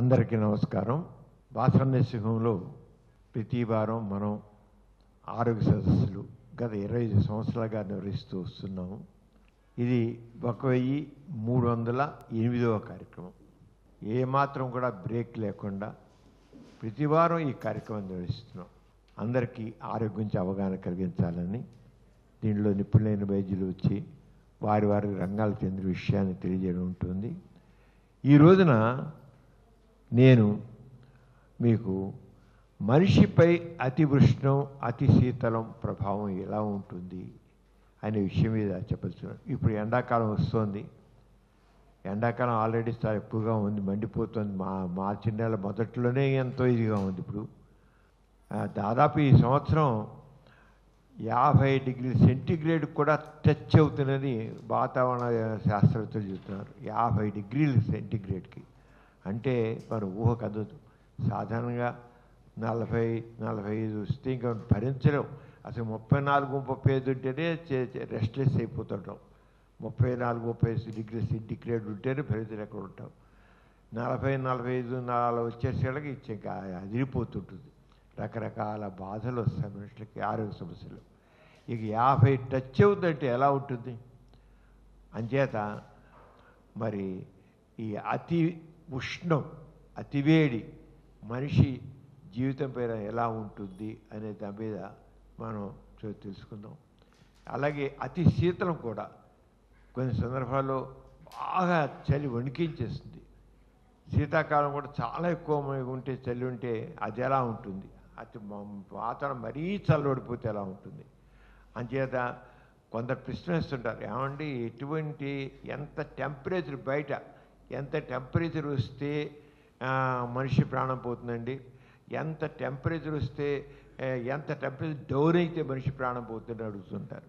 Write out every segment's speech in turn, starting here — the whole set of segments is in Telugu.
అందరికీ నమస్కారం. భాషాన్వేషకంలో ప్రతి వారం మనం ఆరోగ్య సదస్సులు గత 25 సంవత్సరాలుగా నిర్వహిస్తూ వస్తున్నాము. ఇది 1308వ కార్యక్రమం. ఏమాత్రం కూడా బ్రేక్ లేకుండా ప్రతి వారం ఈ కార్యక్రమం నిర్వహిస్తున్నాం. అందరికీ ఆరోగ్యం గురించి అవగాహన కలిగించాలని దీనిలో నిపుణులైన వైద్యులు వచ్చి వారి వారి రంగాలకు చెందిన విషయాన్ని తెలియజేయడం ఉంటుంది. ఈ రోజున నేను మీకు మనిషిపై అతి ఉష్ణం అతి శీతలం ప్రభావం ఎలా ఉంటుంది అనే విషయం మీద చెప్పాల్సిన. ఇప్పుడు ఎండాకాలం వస్తుంది. ఎండాకాలం ఆల్రెడీ చాలా ఎక్కువగా ఉంది, మండిపోతుంది. మార్చి నెల మొదట్లోనే ఎంతో ఇదిగా ఉంది. ఇప్పుడు దాదాపు ఈ సంవత్సరం 50 డిగ్రీల సెంటీగ్రేడ్ కూడా టచ్ అవుతుందని వాతావరణ శాస్త్రవేత్తలు చెబుతున్నారు. 50 డిగ్రీల సెంటీగ్రేడ్కి అంటే మనం ఊహకు అందదు. సాధారణంగా 40-45 వస్తే ఇంకా భరించలేం. అసలు 34-35 ఉంటేనే రెస్ట్లెస్ అయిపోతుంటాం. 34-35 డిగ్రీ సెంటీగ్రేడ్ ఉంటేనే భరించలేక ఉంటాం. 40-45 వచ్చేసేళ్ళకి ఇంకా అదిరిపోతుంటుంది. రకరకాల బాధలు వస్తాయి మనుషులకి, ఆరోగ్య సమస్యలు. ఇక 50 టచ్ అవుతుందంటే ఎలా ఉంటుంది? అంచేత మరి ఈ అతి ఉష్ణం అతివేడి మనిషి జీవితం పైన ఎలా ఉంటుంది అనే దాని మీద మనం తెలుసుకుందాం. అలాగే అతి శీతలం కూడా కొన్ని సందర్భాల్లో బాగా చలి వణికించేస్తుంది. శీతాకాలం కూడా చాలా ఎక్కువ ఉంటే చలి ఉంటే అది ఎలా ఉంటుంది? అతి వాతావరణం మరీ చల్లబడిపోతే ఎలా ఉంటుంది? అంచేత కొందరు ప్రశ్నిస్తుంటారు, ఏమండి ఎటువంటి ఎంత టెంపరేచర్ బయట ఎంత టెంపరేచర్ వస్తే మనిషి ప్రాణం పోతుందండి, ఎంత టెంపరేచర్ వస్తే ఎంత టెంపరేచర్ డౌన్ అయితే మనిషి ప్రాణం పోతుందని అడుగుతుంటారు.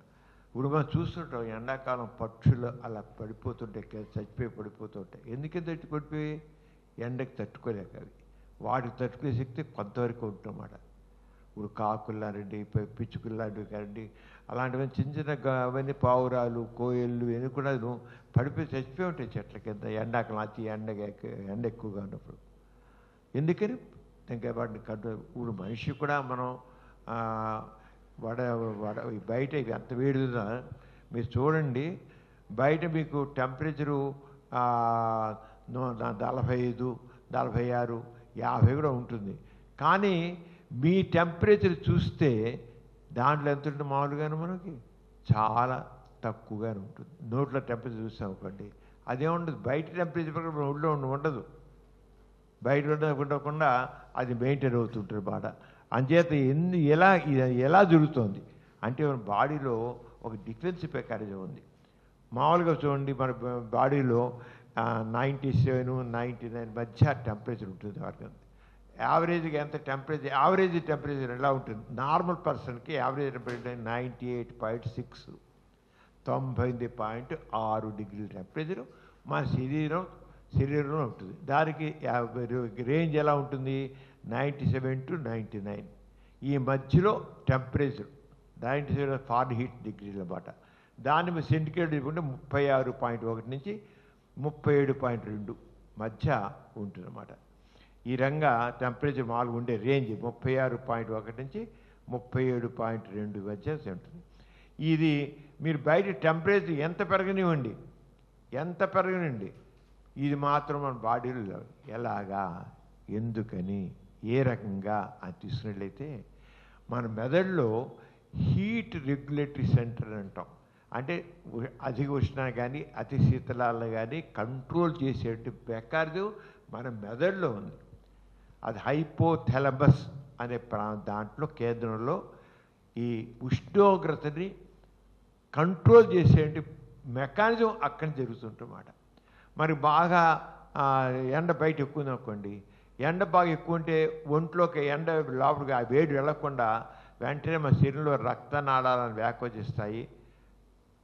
ఇప్పుడు మనం చూస్తుంటాం ఎండాకాలం పక్షులు అలా పడిపోతుంటాయి, చచ్చిపోయి పడిపోతుంటాయి. ఎందుకంటే పడిపోయి ఎండకి తట్టుకోలేక అవి. వాటికి తట్టుకునే శక్తి కొంతవరకు ఉంటున్నమాట. ఇప్పుడు కాకుల్లారండి, పిచ్చుకుల్లాంటివి కారండి, అలాంటివన్నీ చిన్న చిన్న అవన్నీ పావురాలు కోయళ్ళు ఇవన్నీ కూడా పడిపోయి చచ్చిపోయి ఉంటాయి చెట్ల కింద ఎండాకాలం అతి ఎండ ఎక్కువగా ఉన్నప్పుడు. ఎందుకని ఇంకా వాటిని ఇప్పుడు మనిషి కూడా మనం బయట ఎంత వేడిగా మీరు చూడండి. బయట మీకు టెంపరేచరు 45, 46, 50 కూడా ఉంటుంది. కానీ మీ టెంపరేచర్ చూస్తే దాంట్లో ఎంత ఉంటుంది? మామూలుగానే మనకి చాలా తక్కువగానే ఉంటుంది. నోట్లో టెంపరేచర్ చూస్తాం అనుకోండి, అదేముండదు. బయట టెంపరేచర్ ఒళ్ళో ఉండదు. బయట ఉండకుండా అది మెయింటైన్ అవుతుంటుంది బాట. అంచేత ఎలా జరుగుతుంది అంటే మన బాడీలో ఒక డిఫెన్సివ్ మెకానిజం ఉంది. మామూలుగా చూడండి మన బాడీలో 97, 99 మధ్య టెంపరేచర్ ఉంటుంది. వారికి యావరేజ్గా ఎంత యావరేజ్ టెంపరేచర్ ఎలా ఉంటుంది? నార్మల్ పర్సన్కి యావరేజ్ టెంపరేచర్ 98.6, 98.6 డిగ్రీల టెంపరేచరు మన శరీరంలో ఉంటుంది. దానికి రేంజ్ ఎలా ఉంటుంది? 97 to 99. ఈ మధ్యలో టెంపరేచర్ 97 ఫారెన్హీట్ డిగ్రీల అన్నమాట. దాన్ని సెంటిగ్రేడ్ తీసుకుంటే 36.1 నుంచి 37.2 మధ్య ఉంటుందన్నమాట. ఈ రంగా టెంపరేచర్ మామూలుగా ఉండే రేంజ్ 36.1 నుంచి 37.2 మధ్య ఉంటుంది. ఇది మీరు బయట టెంపరేచర్ ఎంత పెరగనివ్వండి, ఇది మాత్రం మన బాడీలో ఎలాగా, ఎందుకని, ఏ రకంగా అని తీసుకున్నట్లయితే మన మెదడులో హీట్ రెగ్యులేటరీ సెంటర్ అంటాం. అంటే అధిక ఉష్ణాన్ని కానీ అతి శీతలాలను కానీ కంట్రోల్ చేసేటి మెకానిజం మన మెదడులో ఉంది. అది హైపోథాలమస్ అనే దాంట్లో కేంద్రంలో ఈ ఉష్ణోగ్రతని కంట్రోల్ చేసేటి మెకానిజం అక్కడ జరుగుతుంటన్నమాట. మరి బాగా ఎండ బయట ఎక్కువ ఉందనుకోండి, ఎండ బాగా ఎక్కువ ఉంటే ఒంట్లోకి ఎండ లోపలికి ఆ వేడి వెళ్లకుండా వెంటనే మన శరీరంలో రక్తనాళాలను వ్యాకోచిస్తాయి.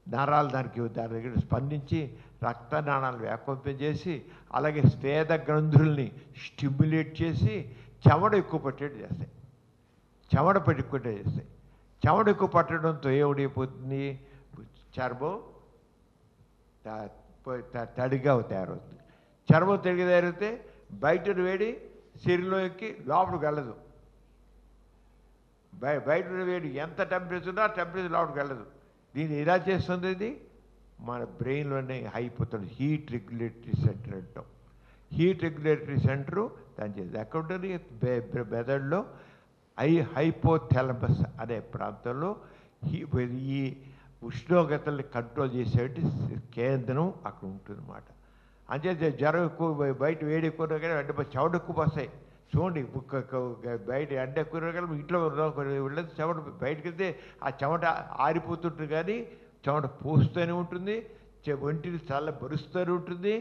నరాలు దాని దగ్గర స్పందించి రక్తనాళాలను వ్యాకోపించేసి అలాగే స్వేద గ్రంథుల్ని స్టిమ్యులేట్ చేసి చెమట ఎక్కువ పట్టేట్టు చేస్తాయి. చెమట ఎక్కువ పట్టడంతో ఏమిడైపోతుంది? చర్మం తడిగా తయారవుతుంది. చర్మం తడిగా తయారైతే బయట వేడి శరీరంలో ఎక్కి లోపలికి వెళ్ళదు. బయట వేడి ఎంత టెంపరేచర్ ఉన్నా టెంపరేచర్ లోపలికి వెళ్ళదు. దీన్ని ఎలా చేస్తుంది? ఇది మన బ్రెయిన్లోనే అయిపోతుంది. హీట్ రెగ్యులేటరీ సెంటర్ అంటాం. హీట్ రెగ్యులేటరీ సెంటరు దాని చేసి ఎక్కడ ఉంటుంది? మెదడులో హైపోథాలమస్ అనే ప్రాంతంలో ఈ ఉష్ణోగ్రతల్ని కంట్రోల్ చేసేటి కేంద్రం అక్కడ ఉంటుందన్నమాట. అంతే జ్వరం ఎక్కువ బయట వేడి ఎక్కువ కానీ అంటే చెమట ఎక్కువ వస్తాయి. చూడండి బయట ఎండ ఎక్కువ కానీ ఇంట్లో వెళ్ళదు చెమట బయటకు వెళ్తే ఆ చెమట ఆరిపోతుంటుంది కానీ చెమట పోస్తూనే ఉంటుంది, ఒంటిని చాలా బరుస్తూనే ఉంటుంది,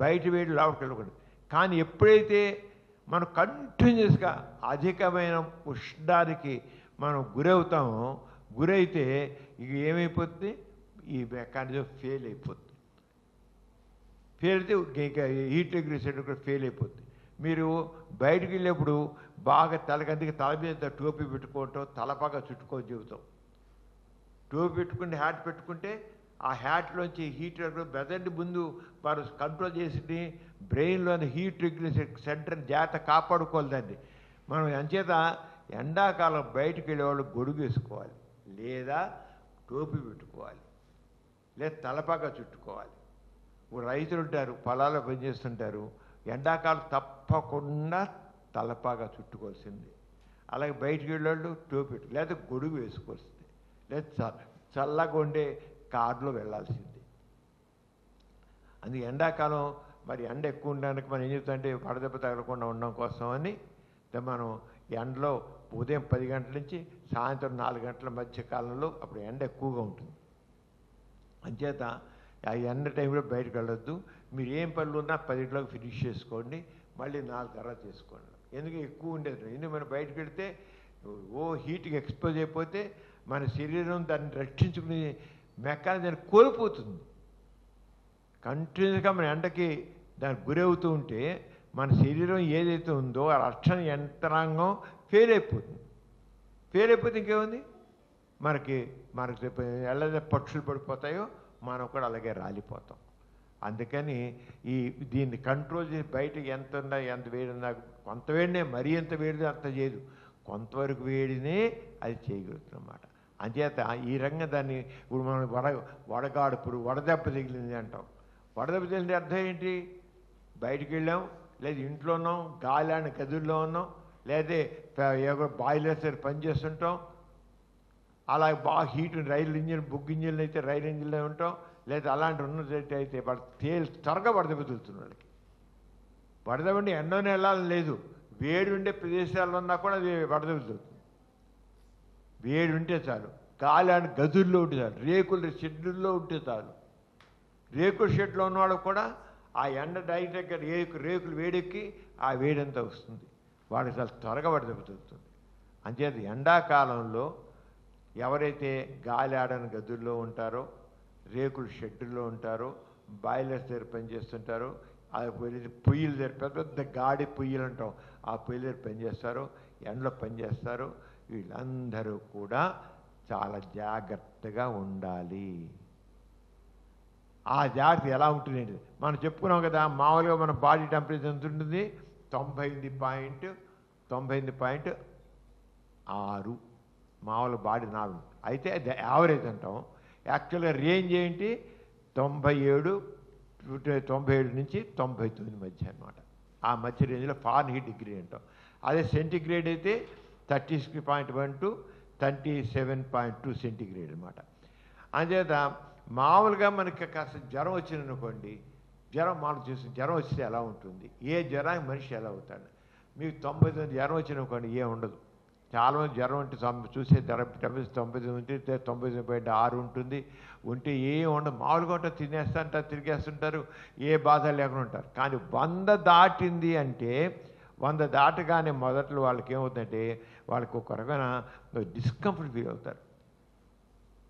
బయట వేడి లోపలికి వెళ్ళకూడదు. కానీ ఎప్పుడైతే మనం కంటిన్యూస్గా అధికమైన ఉష్ణానికి మనం గురవుతామో, గురైతే ఇక ఏమైపోతుంది? ఈ మెకానిజం ఫెయిల్ అయిపోతుంది. ఫెయిల్ అయితే ఇంకా హీట్ రెగ్యులేటరీ సెంటర్ కూడా ఫెయిల్ అయిపోతుంది. మీరు బయటకు వెళ్ళేప్పుడు బాగా తలకందుకు తల మీద టోపీ పెట్టుకోవటం, తలపాగా చుట్టుకొని చెబుతాం. టోపీ పెట్టుకుని హ్యాట్ పెట్టుకుంటే ఆ హ్యాట్లోంచి హీట్ మెదడు ముందు వారు కంట్రోల్ చేసి బ్రెయిన్లోని హీట్ రెగ్యులేషన్ సెంటర్ జాగ్రత్త కాపాడుకోవాలి దాన్ని. మనం అంచేత ఎండాకాలం బయటకు వెళ్ళేవాళ్ళు గొడుగు వేసుకోవాలి, లేదా టోపీ పెట్టుకోవాలి, లేదా తలపాగా చుట్టుకోవాలి. ఇప్పుడు రైతులు ఉంటారు, పొలాల్లో పనిచేస్తుంటారు, ఎండాకాలం తప్పకుండా తలపాగా చుట్టుకోవాల్సింది. అలాగే బయటికి వెళ్ళేవాళ్ళు టోపీ లేదా గొడుగు వేసుకోవాల్సింది, లేదా చల్లగా ఉండే కారులో వెళ్ళాల్సింది. అందుకే ఎండాకాలం మరి ఎండ ఎక్కువ ఉండడానికి మనం ఏం చెప్తామంటే వడదెబ్బ తగలకుండా ఉండడం కోసం అని మనం ఎండలో ఉదయం 10 గంటల నుంచి సాయంత్రం 4 గంటల మధ్య కాలంలో అప్పుడు ఎండ ఎక్కువగా ఉంటుంది. అంచేత ఆ ఎండ టైంలో బయటకు వెళ్ళొద్దు. మీరు ఏం పనులు ఉన్నా 10 ఫినిష్ చేసుకోండి, మళ్ళీ 4 తర్వాత చేసుకోండి. ఎందుకు ఎక్కువ ఉండేది? ఎందుకు మనం బయటకు వెళితే హీట్కి ఎక్స్పోజ్ అయిపోతే మన శరీరం దాన్ని రక్షించుకునే మెకానిజాన్ని కోల్పోతుంది. కంటిన్యూస్గా మన ఎండకి దానికి గురవుతూ ఉంటే మన శరీరం ఏదైతే ఉందో ఆ రక్షణ యంత్రాంగం ఫెయిల్ అయిపోతుంది. ఫెయిల్ అయిపోతే ఇంకేముంది? మనకి ఎలా పక్షులు పడిపోతాయో మనం కూడా అలాగే రాలిపోతాం. అందుకని దీన్ని కంట్రోల్ చేసి బయటకి ఎంత ఉన్నా ఎంత వేడి ఉన్నా కొంత వేడినే, మరీ ఎంత వేడిదో అంత చేయదు, కొంతవరకు వేడినే అది చేయగలుగుతుందన్నమాట. అంచేత ఈ రంగం దాన్ని ఇప్పుడు మనం వడగాడుపుడు వడదెబ్బ తగిలింది అంటాం. వడదెబ్బ తగిలింది అర్థం ఏంటి? బయటికి వెళ్ళాం, లేదా ఇంట్లో ఉన్నాం, గాలి ఆడిన గదుల్లో ఉన్నాం, లేదా బాయిలర్స్ పనిచేస్తుంటాం, అలాగే బాగా హీట్ రైలు ఇంజిన్ బుక్ ఇంజిన్లు అయితే రైలు ఇంజిన్లో ఉంటాం, లేదా అలాంటి ఉన్నట్టు అయితే త్వరగా వడదెబ్బ తగులుతుంది వాళ్ళకి. వడదెబ్బని ఎండోనే వెళ్ళాలని లేదు, వేడి ఉండే ప్రదేశాల్లో ఉన్నా కూడా అది వడదెబ్బ తగులుతుంది. వేడి ఉంటే చాలు, గాలి ఆడిన గదుల్లో ఉంటే చాలు, రేకుల షెడ్లలో ఉంటే చాలు. రేకుల షెడ్లో ఉన్నవాళ్ళు కూడా ఆ ఎండ డైరెక్ట్గా రేకులు వేడెక్కి ఆ వేడంతా వస్తుంది, వాడికి చాలా త్వరగా వడదెబ్బ తగులుతుంది. అంచేత ఎండాకాలంలో ఎవరైతే గాలి ఆడని గదుల్లో ఉంటారో, రేకుల షెడ్డుల్లో ఉంటారో, బాయిలర్స్ దగ్గర పనిచేస్తుంటారో, ఆ పొయ్యిల దగ్గర పెద్ద పెద్ద గాడి పొయ్యిలు అంటాం, ఆ పొయ్యిల దగ్గర పనిచేస్తారో, ఎండలో పనిచేస్తారో, వీళ్ళందరూ కూడా చాలా జాగ్రత్తగా ఉండాలి. ఆ జాగ్రత్త ఎలా ఉంటుందండి? మనం చెప్పుకున్నాం కదా, మామూలుగా మన బాడీ టెంపరేచర్ ఎంత ఉంటుంది? 98.6 మామూలు బాడీ నార్మల్ అయితే అది యావరేజ్ అంటాం. యాక్చువల్గా రేంజ్ ఏంటి? 97 నుంచి 99 మధ్య అనమాట. ఆ మధ్య రేంజ్లో ఫారెన్హీట్ డిగ్రీ అంటాం. అదే సెంటిగ్రేడ్ అయితే 36.1 to 37.2 సెంటిగ్రేడ్ అనమాట. అంచేత మామూలుగా మనకి కాస్త జ్వరం వచ్చిందనుకోండి, మనం చూసి జ్వరం వస్తే ఎలా ఉంటుంది, ఏ జ్వరానికి మనిషి ఎలా అవుతాడు? మీకు 99 జ్వరం వచ్చిననుకోండి ఏం ఉండదు. చాలామంది జ్వరం అంటే చూసే టెంపరేచర్ 99 ఉంటే 99.6 ఉంటుంది, ఉంటే ఏం ఉండదు, మామూలుగా ఉంటారు, తినేస్తుంటారు, తిరిగేస్తుంటారు, ఏ బాధ లేకుండా ఉంటారు. కానీ 100 దాటింది అంటే 100 దాటగానే మొదట్లో వాళ్ళకి ఏమవుతుందంటే వాళ్ళకి ఒక రకమైన డిస్కంఫర్ట్ ఫీల్ అవుతారు.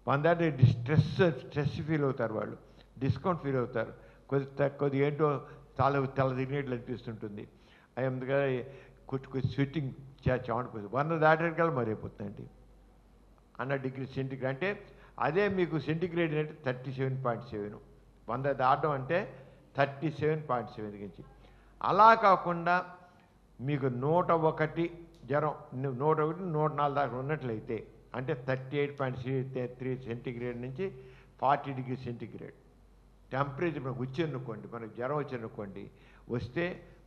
100 స్ట్రెస్ ఫీల్ అవుతారు, వాళ్ళు డిస్కౌంట్ ఫీల్ అవుతారు, కొద్దిగా ఏంటో తల తిరిగినట్లు అనిపిస్తుంటుంది. అందుకని కొంచెం స్వెట్టింగ్ చెమటపోతుంది. 100 దాటేకల్లా మరైపోతుందండి. 100 డిగ్రీ సెంటిగ్రేడ్ అంటే అదే మీకు సెంటిగ్రేడ్ అంటే 37.7. 100 దాటం అంటే 37.7 నుంచి. అలా కాకుండా మీకు 101 జ్వరం 101 104 దాకా ఉన్నట్లయితే అంటే 38.3 సెంటీగ్రేడ్ నుంచి 40 డిగ్రీ సెంటీగ్రేడ్ టెంపరేచర్ మనకు వచ్చేనుకోండి, మనకు జ్వరం వచ్చేనుకోండి, వస్తే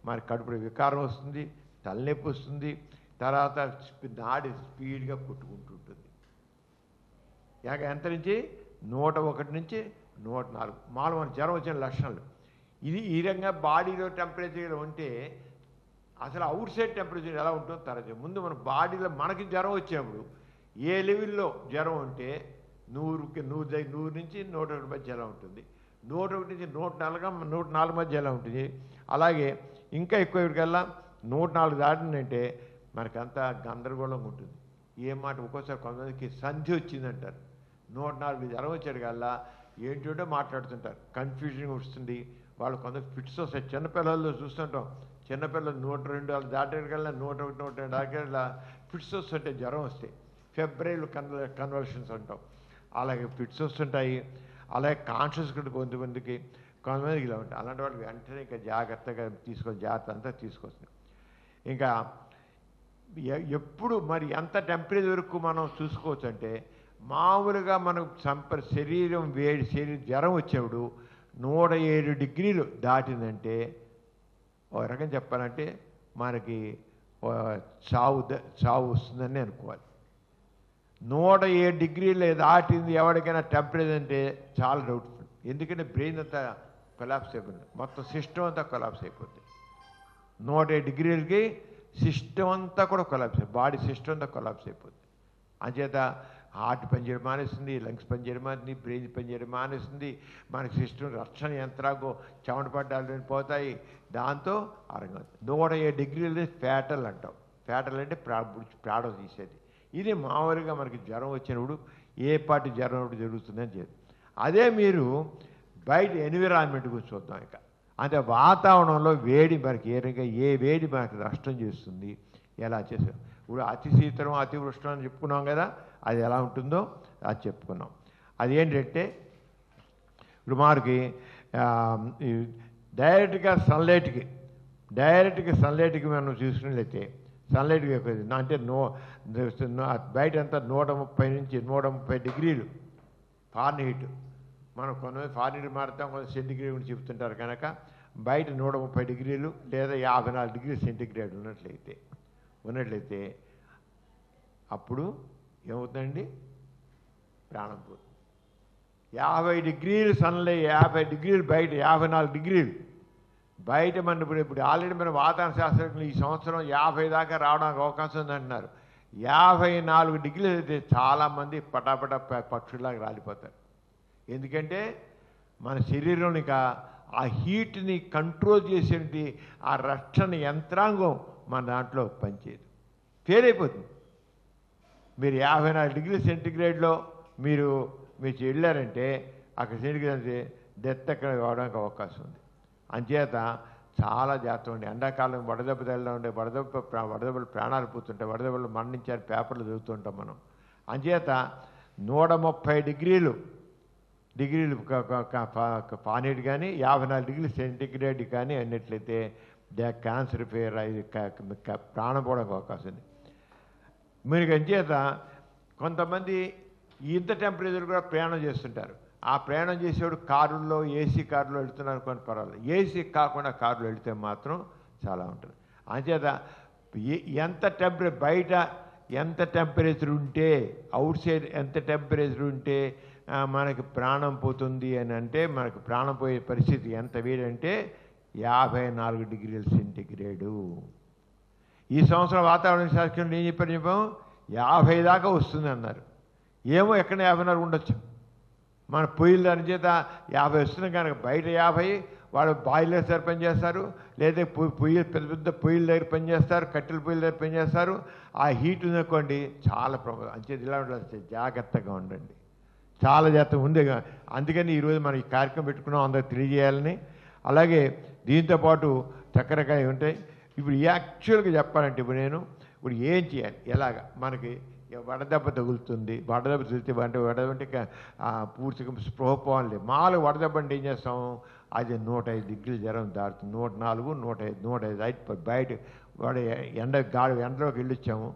మన కడుపులో వికారం వస్తుంది, తలనొప్పి వస్తుంది, తర్వాత నాడి స్పీడ్గా కొట్టుకుంటుంటుంది. ఎంత నుంచి 101 నుంచి 104 మామూలు మన జ్వరం వచ్చిన లక్షణాలు. ఇది ఈ రకంగా బాడీలో టెంపరేచర్ ఉంటే అసలు అవుట్ సైడ్ టెంపరేచర్ ఎలా ఉంటుందో తర్వాత ముందు మన బాడీలో మనకి జ్వరం వచ్చేప్పుడు ఏ లెవెల్లో జ్వరం ఉంటే 100 నుంచి 101 మధ్య ఎలా ఉంటుంది, 101 నుంచి 104 మధ్య ఎలా ఉంటుంది. అలాగే ఇంకా ఎక్కువకల్లా 104 దాటినంటే మనకంతా గందరగోళంగా ఉంటుంది. ఏ మాట ఒక్కోసారి కొంతమందికి సంధి వచ్చిందంటారు, 104 జ్వరం వచ్చాడు కల్లా ఏంటో మాట్లాడుతుంటారు, కన్ఫ్యూజన్ వస్తుంది. వాళ్ళు కొందరు ఫిట్స్ వస్తాయి. చిన్నపిల్లల్లో చూస్తుంటాం, చిన్నపిల్లలు 102 వాళ్ళు దాటేకల్లా 101 102 దాటేకల్లా ఫిట్స్ వస్తుంటే జ్వరం వస్తాయి, ఫెబ్రైల్ కన్వల్షన్స్ అంటాం. అలాగే ఫిట్స్ వస్తుంటాయి. అలాగే కాన్షియస్ కూడా కొంతమందికి ఇలా ఉంటాయి. అలాంటి వాళ్ళకి వెంటనే ఇంకా జాగ్రత్తగా జాగ్రత్త అంతా తీసుకొస్తాం. ఇంకా ఎప్పుడు మరి ఎంత టెంపరేచర్ వరకు మనం చూసుకోవచ్చు అంటే మామూలుగా మనకు శరీరం జ్వరం వచ్చేప్పుడు 107 డిగ్రీలు దాటిందంటే ఒక రకం చెప్పాలంటే మనకి చావు వస్తుందని అనుకోవాలి. 107 డిగ్రీలు దాటింది ఎవరికైనా టెంపరేచర్ అంటే చాలా డౌట్ఫుల్. ఎందుకంటే బ్రెయిన్ అంతా కొలాప్స్ అయిపోతుంది, మొత్తం సిస్టమ్ అంతా కొలాప్స్ అయిపోతుంది. 107 డిగ్రీలకి సిస్టమ్ అంతా కూడా కొలాప్స్ అయిపోతుంది, బాడీ సిస్టమ్ అంతా కొలాప్స్ అయిపోతుంది. అంచేత హార్ట్ పనిచేయడం మానేస్తుంది, లంగ్స్ పనిచేయడం మానేస్తుంది, బ్రెయిన్ పనిచేయడం మానేస్తుంది, మనకి సిస్టమ్ రక్షణ యంత్రాంగం చెమట పడ్డాలు పోతాయి. దాంతో ఆరంగం 107 డిగ్రీలు ఫ్యాటల్ అంటాం. ఫ్యాటల్ అంటే ప్రాణం తీసేది. ఇది మామూలుగా మనకి జ్వరం వచ్చినప్పుడు ఏ పాటి జ్వరం జరుగుతుందని చెప్పి అదే మీరు బయట ఎన్విరాన్మెంట్ గురించి చూద్దాం. ఇక అంటే వాతావరణంలో వేడి మనకి ఏ వేడి మనకి నష్టం చేస్తుంది, ఎలా చేసాం. ఇప్పుడు అతి శీతలం అతివృష్టం అని చెప్పుకున్నాం కదా, అది ఎలా ఉంటుందో అది చెప్పుకున్నాం. అది ఏంటంటే ఇప్పుడు మనకి డైరెక్ట్గా సన్లైట్కి మనం చూసుకున్నట్లయితే సన్లైట్కి అంటే బయట అంతా 130 నుంచి 130 డిగ్రీలు ఫారెన్హీట్. మనం కొంతమంది ఫారెన్హీట్ మారుతాం, కొంత సెంటిగ్రేడ్ గురించి చెప్తుంటారు కనుక బయట 130 డిగ్రీలు లేదా 54 డిగ్రీలు సెంటిగ్రేడ్ ఉన్నట్లయితే అప్పుడు ఏమవుతుందండి, ప్రాణం పోతుంది. 50 డిగ్రీలు సన్లైట్, 50 డిగ్రీలు బయట, 54 డిగ్రీలు బయట. మన ఇప్పుడు ఆల్రెడీ మన వాతావరణ శాస్త్రజ్ఞులు ఈ సంవత్సరం 50 దాకా రావడానికి అవకాశం ఉందంటున్నారు. 54 డిగ్రీలు అయితే చాలామంది పటాపట పక్షుల్లాగా రాలిపోతారు. ఎందుకంటే మన శరీరంలో ఆ హీట్ని కంట్రోల్ చేసేటి ఆ రక్షణ యంత్రాంగం మన దాంట్లో పనిచేయదు, ఫెయిల్ అయిపోతుంది. మీరు 54 డిగ్రీ సెంటిగ్రేడ్లో మీరు వెళ్ళారంటే అక్కడ సెంటిగ్రేడ్ డెత్ అక్కడ కావడానికి అవకాశం ఉంది. అంచేత చాలా జాగ్రత్త ఉండి ఎండాకాలం వడదెబ్బ తల్లిలో ఉండే వడదెబ్బలు ప్రాణాలు పోతుంటాయి, వడదెబ్బలు మరణించారు పేపర్లు చదువుతుంటాం మనం. అంచేత 130 డిగ్రీలు ఫారెన్హీట్ కానీ 54 డిగ్రీలు సెంటిగ్రేడ్ కానీ అన్నట్లయితే క్యాన్సర్ ఫేర్ ప్రాణం పోవడానికి అవకాశం ఉంది. మీరు అంచేత కొంతమంది ఇంత టెంపరేచర్ కూడా ప్రయాణం చేస్తుంటారు. ఆ ప్రయాణం చేసేవాడు కారుల్లో ఏసీ కారులో వెళుతున్నారు కొన్ని పర్వాలేదు, ఏసీ కాకుండా కారులో వెళితే మాత్రం చాలా ఉంటుంది. అంచేత బయట ఎంత టెంపరేచర్ ఉంటే, అవుట్ సైడ్ ఎంత టెంపరేచర్ ఉంటే మనకి ప్రాణం పోతుంది అని అంటే మనకు ప్రాణం పోయే పరిస్థితి ఎంత వేడంటే 54 డిగ్రీల సెంటిగ్రేడు. ఈ సంవత్సరం వాతావరణ శాస్త్రంలో ఏం చెప్పాము 50 దాకా వస్తుంది అన్నారు. ఏమో ఎక్కడ 54 ఉండొచ్చు. మన పొయ్యిల దాని చేత 50 వస్తున్నాయి కనుక బయట 50 వాళ్ళు బాయిలర్ దగ్గర పనిచేస్తారు, లేదా పెద్ద పెద్ద పొయ్యిల దగ్గర పనిచేస్తారు, కట్టెల పొయ్యిల దగ్గర పనిచేస్తారు. ఆ హీట్ ఉందనుకోండి చాలా ప్రమాదం. అంచేది ఇలా ఉండాలి, జాగ్రత్తగా ఉండండి, చాలా జాగ్రత్తగా ఉంది. అందుకని ఈరోజు మనం ఈ కార్యక్రమం పెట్టుకున్నాం, అందరికి తెలియజేయాలని. అలాగే దీంతోపాటు రకరకాలు ఉంటాయి. ఇప్పుడు యాక్చువల్గా చెప్పాలంటే ఇప్పుడు ఏం చేయాలి, ఎలాగ మనకి వడదెబ్బ తగులుతుంది, వడదెబ్బ తగిలితే వడదెబ్బ అంటే పూర్తిగా స్పృహ పోవాలి. మాలు వడదెబ్బ అంటే ఏం చేస్తాం, అది 105 డిగ్రీల జ్వరం దాడుతుంది. 104, 105, 105 అయితే బయట వాడు ఎండలోకి వెళ్ళొచ్చాము,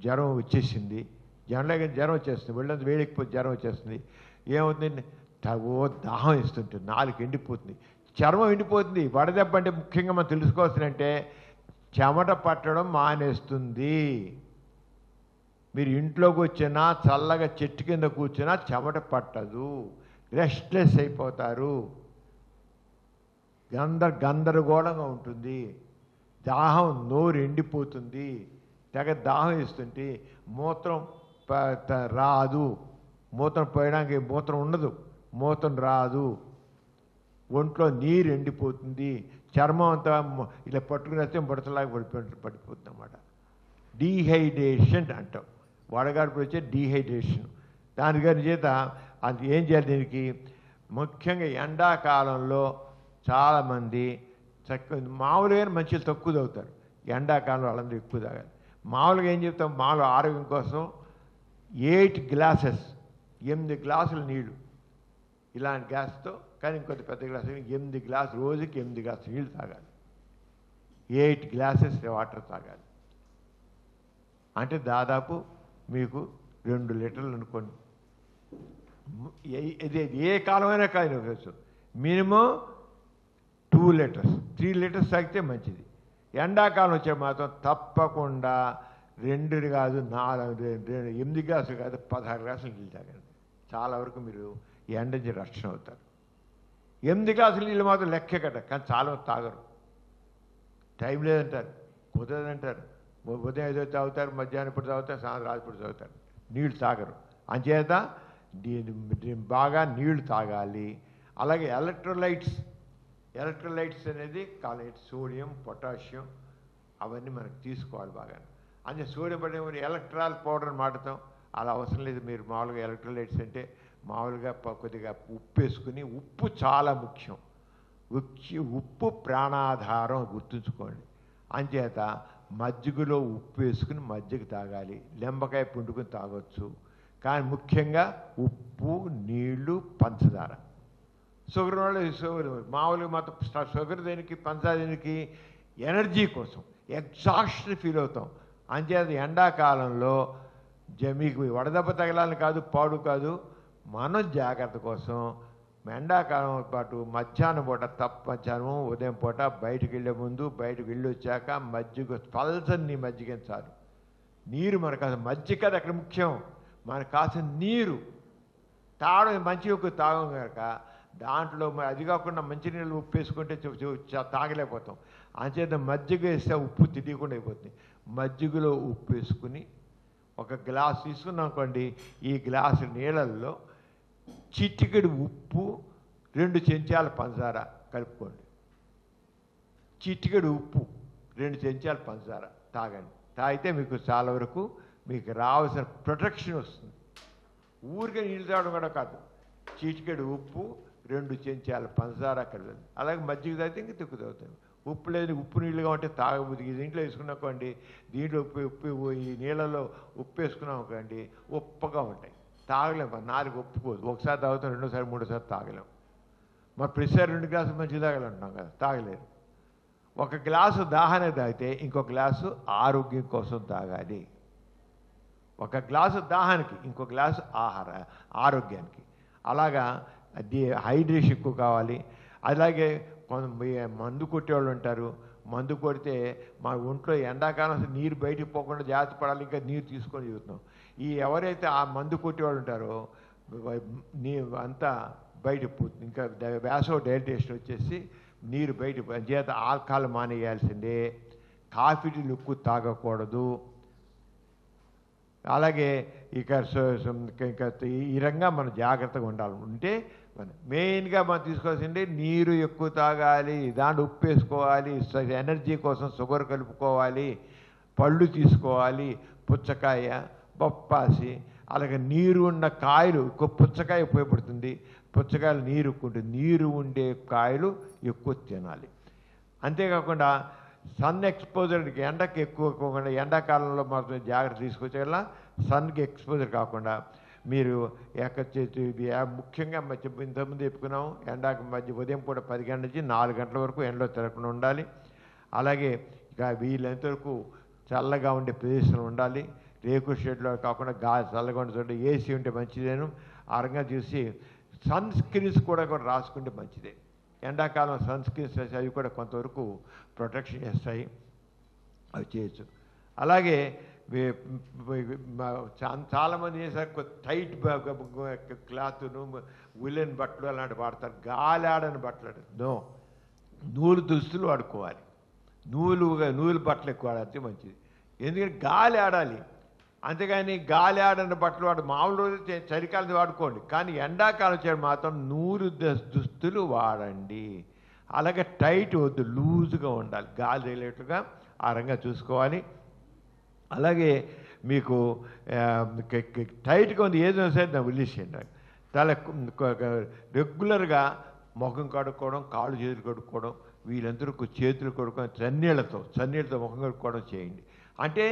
జ్వరం వచ్చేసింది. జ్వరం వచ్చేస్తుంది, వెళ్ళంత వేడికిపోతే జ్వరం వచ్చేస్తుంది. ఏమవుతుంది? దాహం ఇస్తుంటుంది, నాలుగు ఎండిపోతుంది, చర్మం ఎండిపోతుంది. వడదెబ్బ అంటే ముఖ్యంగా మనం తెలుసుకోవాల్సిందంటే చెమట పట్టడం మానేస్తుంది. మీరు ఇంట్లోకి వచ్చినా చల్లగా చెట్టు కింద కూర్చున్నా చెమట పట్టదు, రెస్ట్లెస్ అయిపోతారు, గందరగోళంగా ఉంటుంది, దాహం నోరు ఎండిపోతుంది, తెగ దాహం ఇస్తుంటే మూత్రం రాదు, మూత్రం పోయడానికి మూత్రం ఉండదు, మూత్రం రాదు, ఒంట్లో నీరు ఎండిపోతుంది, చర్మం అంతా ఇలా పట్టుకుని వస్తే బుడతలాగా పడిపోతుంది అన్నమాట. డీహైడ్రేషన్ అంటాం, వడగాడుపు వచ్చే డీహైడ్రేషన్. దానికని చేత అది ఏం చేయాలి? దీనికి ముఖ్యంగా ఎండాకాలంలో చాలామంది మామూలుగా మంచిలు తక్కువ తాగుతారు, ఎండాకాలంలో వాళ్ళందరూ ఎక్కువ తాగాలి. మామూలుగా ఏం చెప్తాం? మామూలు ఆరోగ్యం కోసం 8 గ్లాసెస్ 8 గ్లాసుల నీళ్ళు ఇలాంటి గ్లాస్తో, కానీ ఇంకొంత పెద్ద గ్లాసు 8 గ్లాసులు, రోజుకి 8 గ్లాసులు నీళ్ళు తాగాలి, 8 గ్లాసెస్ వాటర్ తాగాలి. అంటే దాదాపు మీకు 2 లీటర్లు అనుకోండి. ఇది ఏ కాలమైనా కాదు, మినిమం 2 లీటర్స్ 3 లీటర్స్ తాగితే మంచిది. ఎండాకాలం వచ్చే మాత్రం తప్పకుండా 2 కాదు 4, 8 గ్లాసులు కాదు 16 గ్లాసులు నీళ్ళు తాగండి. చాలా వరకు మీరు ఎండ నుంచి రక్షణ అవుతారు. 8 గ్లాసులు నీళ్ళు మాత్రం లెక్కే కట్ట, కానీ చాలా తాగరు, టైం లేదంటారు, కుదరదంటారు. ఉదయం ఏదో తాగుతారు, మధ్యాహ్నం ఇప్పుడు తాగుతారు, సాయంత్రం రాత్రి తాగుతారు, నీళ్ళు తాగరు. అంచేత బాగా నీళ్లు తాగాలి. అలాగే ఎలక్ట్రోలైట్స్ అనేది సోడియం, పొటాషియం అవన్నీ మనకు తీసుకోవాలి బాగా. అంటే సోడియం పడే ఎలక్ట్రాల్ పౌడర్ వాడతాం, అలా అవసరం లేదు. మీరు మామూలుగా ఎలక్ట్రోలైట్స్ అంటే మామూలుగా కొద్దిగా ఉప్పు వేసుకుని, ఉప్పు చాలా ముఖ్యం, ఉప్పు ప్రాణాధారం గుర్తుంచుకోండి. అంచేత మజ్జిగలో ఉప్పు వేసుకుని మజ్జిగ తాగాలి, నిమ్మకాయ పిండుకుని తాగొచ్చు. కానీ ముఖ్యంగా ఉప్పు, నీళ్లు, పంచదార. షుగర్ వాళ్ళు మామూలుగా మాత్రం షుగర్ దేనికి, పంచదార దేనికి? ఎనర్జీ కోసం, ఎగ్జాస్షన్ ఫీల్ అవుతాం. అంచేత ఎండాకాలంలో మీకు వడదెబ్బ తగలాలని కాదు, పాడు కాదు, మన జాగ్రత్త కోసం ఎండాకాలం పాటు మధ్యాహ్నం పూట మధ్యాహ్నం ఉదయం పూట బయటకు వెళ్ళే ముందు, బయటకు వెళ్ళి వచ్చాక మజ్జిగ, పల్సని మజ్జిగ చాలు. నీరు మనకు కాసిన మజ్జిగ కదా అక్కడ ముఖ్యం, మనకు కాసిన నీరు తాగడం మంచిగా తాగం కనుక దాంట్లో అది కాకుండా మంచినీళ్ళు ఉప్పు వేసుకుంటే తాగలేకపోతాం. అంచేత మజ్జిగ వేస్తే ఉప్పు తిరియకుండా అయిపోతుంది. మజ్జిగలో ఉప్పు వేసుకుని ఒక గ్లాసు తీసుకున్నాం అనుకోండి, ఈ గ్లాసు నీళ్ళల్లో చిటికెడు ఉప్పు, 2 చెంచాల పంచదార కలుపుకోండి. చిటికెడు ఉప్పు, 2 చెంచాల పంచదార తాగండి. తాగితే మీకు చాలా వరకు మీకు రావాల్సిన ప్రొటెక్షన్ వస్తుంది. ఊరికే నీళ్ళు తాగడం కూడా కాదు, చిటికెడు ఉప్పు, 2 చెంచాల పంచదార కలపండి. అలాగే మజ్జిగ తాగితే ఇంక తిక్కు తాగుతాను. ఉప్పు లేదు, ఉప్పు నీళ్ళుగా ఉంటే తాగబుద్ది. దీంట్లో వేసుకున్నాకోండి, దీంట్లో ఉప్పు ఈ నీళ్ళలో ఉప్పు వేసుకున్నాం అనుకోండి, ఉప్పగా ఉంటాయి, తాగలేము, నాలుగు ఒప్పుకోదు. ఒకసారి తాగుతాం, రెండోసారి మూడోసారి తాగలేము. మరి ప్రతిసారి 2 గ్లాసులు మంచిగా తాగాలంటున్నాం కదా, తాగలేరు. ఒక గ్లాసు దాహానికి తాగితే ఇంకో గ్లాసు ఆరోగ్యం కోసం తాగాలి. ఒక గ్లాసు దాహానికి, ఇంకో గ్లాసు ఆరోగ్యానికి. అలాగా హైడ్రేషన్ ఎక్కువ కావాలి. అలాగే మందు కొట్టేవాళ్ళు ఉంటారు, మందు కొడితే మా ఒంట్లో ఎండాకాలం నీరు బయటికి పోకుండా జాగ్రత్త పడాలి, ఇంకా నీరు తీసుకొని చూస్తున్నాం. ఎవరైతే ఆ మందు కొట్టేవాళ్ళు ఉంటారో అంతా బయట పోతుంది, ఇంకా వ్యాసో డైల్టేషన్ వచ్చేసి నీరు బయట చేత ఆల్కహాల్ మానేయాల్సిందే, కాఫీ టీలు ఎక్కువ తాగకూడదు. అలాగే ఇంకా ఈ రకంగా మనం జాగ్రత్తగా ఉండాలి. ఉంటే మెయిన్గా మనం తీసుకోవాల్సిందే నీరు ఎక్కువ తాగాలి, దాంట్లో ఉప్పు వేసుకోవాలి, ఎనర్జీ కోసం షుగర్ కలుపుకోవాలి, పళ్ళు తీసుకోవాలి, పుచ్చకాయ, బొప్పాసి. అలాగే నీరు ఉన్న కాయలు, ఎక్కువ పుచ్చకాయ ఉపయోగపడుతుంది, పుచ్చకాయలు నీరు ఎక్కువ ఉంటుంది, నీరు ఉండే కాయలు ఎక్కువ తినాలి. అంతేకాకుండా సన్ ఎక్స్పోజర్కి, ఎండకి ఎక్కువ కాకుండా, ఎండాకాలంలో మాత్రం జాగ్రత్త తీసుకొచ్చేలా సన్కి ఎక్స్పోజర్ కాకుండా మీరు ముఖ్యంగా ఇంతకుముందు చెప్పుకున్నాం, ఎండాక మధ్య ఉదయం పూట 10 గంటల నుంచి 4 గంటల వరకు ఎండలో తిరగకుండా ఉండాలి. అలాగే ఇక వీళ్ళంత వరకు చల్లగా ఉండే ప్రదేశంలో ఉండాలి. రేకుల షెడ్లో కాకుండా చల్లగా ఉండే చోట ఏసీ ఉంటే మంచిదేను. ఆ రకంగా చూసి సన్ స్క్రీన్స్ కూడా రాసుకుంటే మంచిదే. ఎండాకాలం సన్ స్క్రీన్స్ అవి కూడా కొంతవరకు ప్రొటెక్షన్ చేస్తాయి, అవి చేయొచ్చు. అలాగే చాలామంది చేశారు టైట్ క్లాత్ను, ఉలెన్ బట్టలు అలాంటివి వాడతారు. గాలి ఆడని బట్టలు నో, నూలు దుస్తులు వాడుకోవాలి. నూలు బట్టలు ఎక్కువ వాడితే మంచిది, ఎందుకంటే గాలి ఆడాలి. అంతేగాని గాలి ఆడని బట్టలు మామూలు రోజు చలికాలం వాడుకోండి, కానీ ఎండాకాలం చేయడం మాత్రం నూలు దుస్తులు వాడండి. అలాగే టైట్ వద్దు, లూజ్గా ఉండాలి, గాలి తగిలేట్టుగా ఆ రంగా చూసుకోవాలి. అలాగే మీకు టైట్గా ఉంది ఏదైనా సరే నా వదిలేసేయండి. రెగ్యులర్గా ముఖం కడుక్కోవడం, కాళ్ళు చేతులు కడుక్కోవడం, వీళ్ళందరూ చేతులు కడుక్కోవడం, చన్నీళ్ళతో ముఖం కడుక్కోవడం చేయండి. అంటే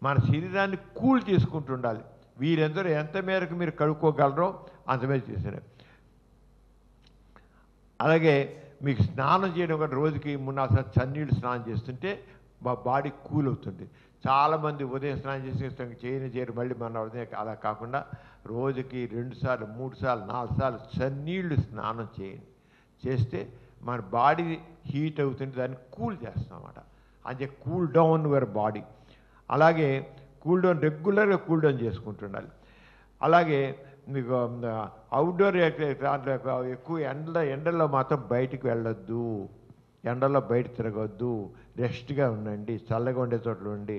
మన శరీరాన్ని కూల్ చేసుకుంటూ ఉండాలి. వీరందరూ ఎంత మేరకు మీరు కడుక్కోగలరో అంతమేర చేశారు. అలాగే మీకు స్నానం చేయడం కూడా రోజుకి 3-4 సార్లు చన్నీళ్ళు స్నానం చేస్తుంటే మా బాడీ కూల్ అవుతుంది. చాలామంది ఉదయం స్నానం చేసి చేయరు, మళ్ళీ మన ఉదయం అలా కాకుండా రోజుకి 2 సార్లు 3 సార్లు 4 సార్లు చన్నీళ్ళు స్నానం చేయండి. చేస్తే మన బాడీ హీట్ అవుతుంది, దాన్ని కూల్ చేస్తాం అన్నమాట. అంటే కూల్ డౌన్ యువర్ బాడీ. అలాగే కూల్ డౌన్ రెగ్యులర్గా కూల్ డౌన్ చేసుకుంటుండాలి. అలాగే మీకు అవుట్డోర్ దాంట్లో ఎక్కువ ఎండల్లో మాత్రం బయటికి వెళ్ళొద్దు, ఎండల్లో బయట తిరగొద్దు, రెస్ట్గా ఉండండి, చల్లగా ఉండే చోట్ల ఉండి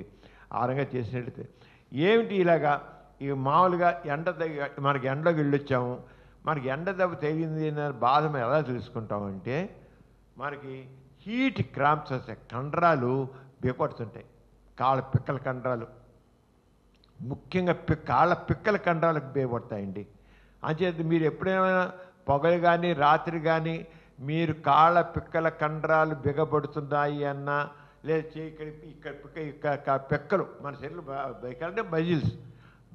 ఆ రంగా చేసినట్లయితే ఏమిటి ఇలాగా ఇక మామూలుగా మనకి ఎండలోకి వెళ్ళొచ్చాము, మనకి ఎండ దెబ్బ తగిలింది అనే బాధ మేము ఎలా తెలుసుకుంటామంటే మనకి హీట్ క్రాంప్స్ వస్తాయి, కండరాలు బిగపడుతుంటాయి, కాళ్ళ పిక్కల కండరాలు, ముఖ్యంగా కాళ్ళ పిక్కల కండరాలకు బిగపడతాయండి. అంచేత మీరు ఎప్పుడైనా పొగలు కానీ రాత్రి కానీ మీరు కాళ్ళ పిక్కల కండరాలు బిగపడుతున్నాయి అన్నా, లేదా ఇక్కడ పిక్కలు మన శరీరం అంటే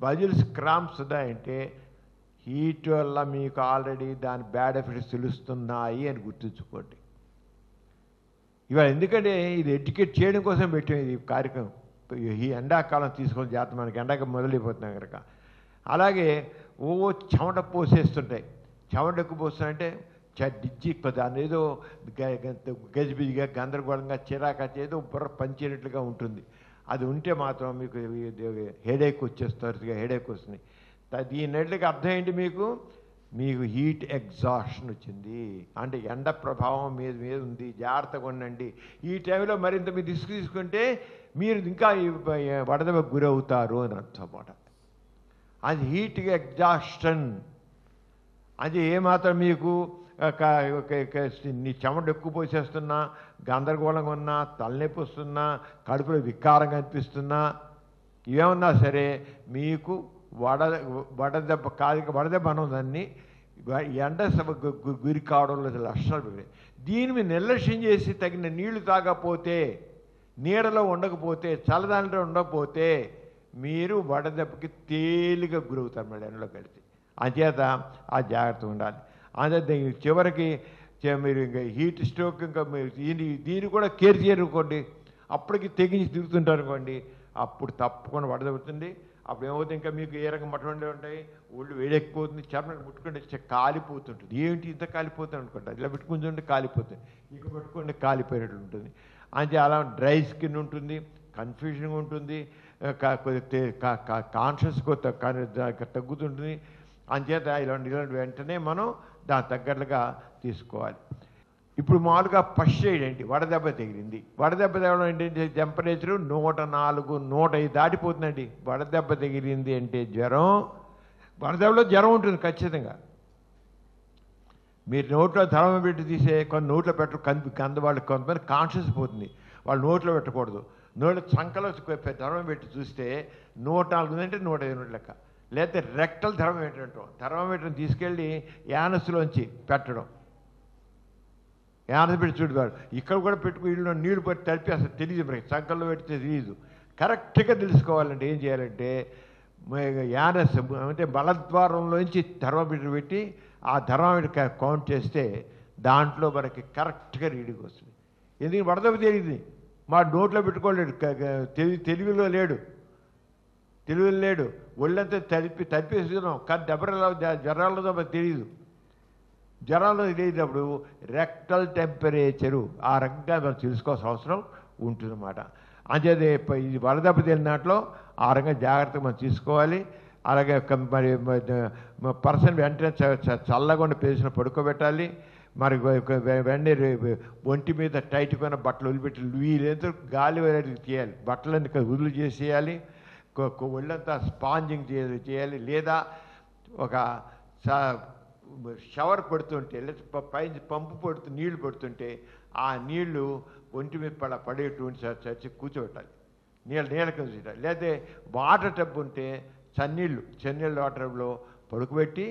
బజిల్స్ క్రాంప్స్ ఉన్నాయంటే హీట్ వల్ల మీకు ఆల్రెడీ దాని బ్యాడ్ ఎఫెక్ట్స్ తెలుస్తున్నాయి అని గుర్తుంచుకోండి. ఇవాళ ఎందుకంటే ఇది ఎడ్యుకేట్ చేయడం కోసం పెట్టాం ఈ కార్యక్రమం. ఈ ఎండాకాలం తీసుకొని జాగ్రత్త, మనకి ఎండాక మొదలైపోతున్నాం కనుక. అలాగే చెమట పోసేస్తుంటాయి, చెమట ఎక్కువ పోస్తున్నాయంటే డిజ్జి దాన్ని ఏదో గజిబిజిగా గందరగోళంగా చిరాక ఏదో బుర్ర పంచేటట్లుగా ఉంటుంది. అది ఉంటే మాత్రం మీకు హెడేక్ వచ్చేస్తుంది, హెడేక్ వస్తుంది. దీనిట్లకి అర్థం ఏంటి, మీకు హీట్ ఎగ్జాషన్ వచ్చింది అంటే ఎండ ప్రభావం మీద ఉంది, జాగ్రత్తగా ఉండండి. ఈ టైంలో మరింత మీరు తీసుకుంటే మీరు ఇంకా వడదెబ్బకు గురవుతారు అని అర్థమాట. అది హీట్ ఎగ్జాస్షన్. అది ఏమాత్రం మీకు నీ చెమట ఎక్కువ పోసేస్తున్నా, గందరగోళంగా ఉన్నా, తలనొప్పి వస్తున్నా, కడుపులో వికారంగా అనిపిస్తున్నా, ఇవేమన్నా సరే మీకు వడదెబ్బ అన్నదాన్ని ఎండ గురి కావడంలో లక్షణాలు. దీని మీద నిర్లక్ష్యం చేసి తగిన నీళ్లు తాగకపోతే, నీడలో ఉండకపోతే, చల్లదానిలో ఉండకపోతే మీరు వడదెబ్బకి తేలిగా గురవుతారు మళ్ళీ ఎండలోకి వెళితే. అంచేత ఆ జాగ్రత్త ఉండాలి. అంతే చివరికి మీరు ఇంకా హీట్ స్ట్రోక్ ఇంకా దీన్ని కూడా కేర్ చేయనుకోండి, అప్పటికి తెగించి తిరుగుతుంటారు అనుకోండి, అప్పుడు తప్పకుండా వడదెబ్బతుంది. అప్పుడు ఏమవుతుంది, ఇంకా మీకు ఏ రకం మట్టండి ఉంటాయి, ఒళ్ళు వేడెక్కిపోతుంది, చర్మం ముట్టుకుంటే కాలిపోతుంటుంది. ఏంటి ఇంత కాలిపోతుంది అనుకుంటా, ఇలా పెట్టుకుంటుంటే కాలిపోతుంది, ఇక పెట్టుకుంటే కాలిపోయినట్లు ఉంటుంది. అంటే అలా డ్రై స్కిన్ ఉంటుంది, కన్ఫ్యూజన్గా ఉంటుంది, కాన్షియస్ తగ్గుతుంటుంది. అంచేత ఇలాంటి వెంటనే మనం దాని తగ్గట్లుగా తీసుకోవాలి. ఇప్పుడు మామూలుగా ఫస్ట్ ఎయిడ్ ఏంటి, వడదెబ్బ తగిలింది. వడదెబ్బ తగలడం ఏంటంటే టెంపరేచరు 104, 105 దాటిపోతుందండి. వడదెబ్బ తగిలింది అంటే జ్వరం, వడదెబ్బలో జ్వరం ఉంటుంది ఖచ్చితంగా. మీరు నోట్లో థర్మోమీటర్ తీసే కొన్ని నోట్లో పెట్టరు, వాళ్ళు కొంతమంది కాన్షియస్ పోతుంది, వాళ్ళు నోట్లో పెట్టకూడదు. నోట్లో చంకలో థర్మోమీటర్ చూస్తే 104 ఉందంటే 105 లెక్క. లేకపోతే రెక్టల్ థర్మోమీటర్ అంటాం, థర్మోమీటర్ని తీసుకెళ్ళి యానస్లోంచి పెట్టడం, యానస్ పెట్టి చూడగాడు. ఇక్కడ కూడా పెట్టుకు ఇళ్ళు నీళ్లు పట్టి తడిపి అసలు తెలియదు, మనకి చంకల్లో పెడితే తెలియదు. కరెక్ట్గా తెలుసుకోవాలంటే ఏం చేయాలంటే యానస్ అంటే మలద్వారంలోంచి థర్మామీటర్ పెట్టి ఆ థర్మామీటర్ కౌంట్ చేస్తే దాంట్లో మనకి కరెక్ట్గా రీడింగ్ వస్తుంది. ఎందుకంటే వడదెబ్బ తెలియదు, మా నోట్లో పెట్టుకోలేడు, తెలివిలో లేడు, ఒళ్ళంతా తడిపేస్తున్నాం. కానీ జ్వరాలతో మనకు తెలియదు. జ్వరాలు తెలియనప్పుడు రెక్టల్ టెంపరేచరు ఆ రకంగా మనం తెలుసుకోవాల్సిన అవసరం ఉంటుందన్నమాట. అంచేది ఇది వడదెబ్బ తెలియని దాంట్లో ఆ రకంగా జాగ్రత్తగా మనం తీసుకోవాలి. అలాగే మరి పర్సన్ వెంటనే చల్లగా ఉన్న ప్లేస్లో పడుకోబెట్టాలి. మరి వెంటనే ఒంటి మీద టైట్గా బట్టలు వదిలిపెట్టి వీలైనంత గాలి తీయాలి, బట్టలన్నీ వదులు చేసేయాలి, ఒళ్ళంతా స్పాంజింగ్ చేయాలి. లేదా ఒక షవర్ పడుతుంటే లేదా పైన పంపు పడుతూ నీళ్లు పడుతుంటే ఆ నీళ్లు ఒంటి మీద పడేటువంటి చచ్చి కూర్చోబెట్టాలి, నీళ్ళ కింద. లేదా వాటర్ టబ్ ఉంటే చన్నీళ్ళు వాటర్ టబ్లో పడుకోబెట్టి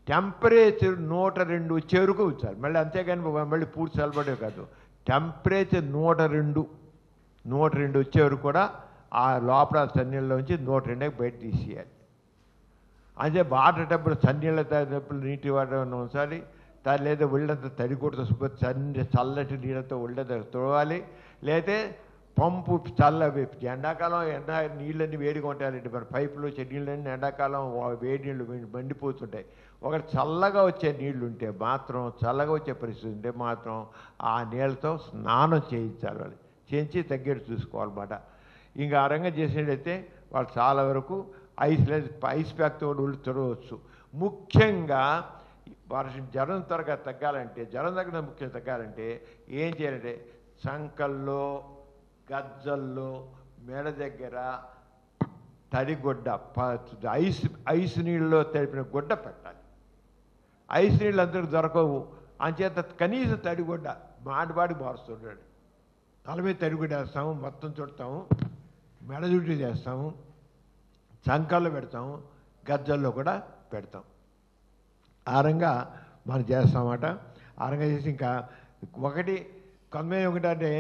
టెంపరేచర్ 102 వచ్చే వరకు ఉంచాలి. మళ్ళీ అంతేగాని మళ్ళీ పూర్తి చల్లబడే కాదు, టెంపరేచర్ 102 వచ్చే వరకు కూడా ఆ లోపల చన్నీళ్ళలో ఉంచి 102 బయట తీసేయాలి. అదే వాటర్ టబ్బులు చన్నీళ్ళ టబ్బులు నీటి వాటర్ ఉంచాలి. లేదా ఒళ్ళంతా తడికొడుతూ చల్లటి నీళ్ళతో ఒళ్ళంతా తుడవాలి. లేతే పంపు ఎండాకాలం నీళ్ళన్నీ వేడిగా ఉంటాయండి. మన పైపులో వచ్చే నీళ్ళన్నీ ఎండాకాలం వేడి నీళ్ళు మండిపోతుంటాయి. ఒకటి చల్లగా వచ్చే నీళ్లు ఉంటే మాత్రం, చల్లగా వచ్చే పరిస్థితి ఉంటే మాత్రం ఆ నీళ్ళతో స్నానం చేయించాలి. వాళ్ళు చేయించి తగ్గేట్టు చూసుకోవాలన్నమాట. ఇంకా ఆ రంగం చేసినట్టయితే వాళ్ళు చాలా వరకు ఐస్ ప్యాక్తో ఒళ్ళు తొడవచ్చు. ముఖ్యంగా జ్వరం త్వరగా తగ్గాలంటే, జ్వరం ముఖ్యంగా తగ్గాలంటే ఏం చేయాలంటే సంకల్లో, గజ్జల్లో, మెడ దగ్గర తడిగుడ్డ, ఐస్ నీళ్ళలో తడిపిన గుడ్డ పెట్టాలి. ఐస్ నీళ్ళు అందరికి దొరకవు, అంచేత కనీసం తడిగుడ్డ మాటిపాటి మారుస్తుంటాడు. తల మీద తడిగుడ్డ వేస్తాము, మొత్తం చుడతాము, మెడ చుట్టూ చేస్తాము, సంకల్లో పెడతాము, గజ్జల్లో కూడా పెడతాం. ఆ రంగా మనం చేస్తామన్నమాట. ఆ రంగా చేసి ఇంకా కొంతమంది ఒకటంటే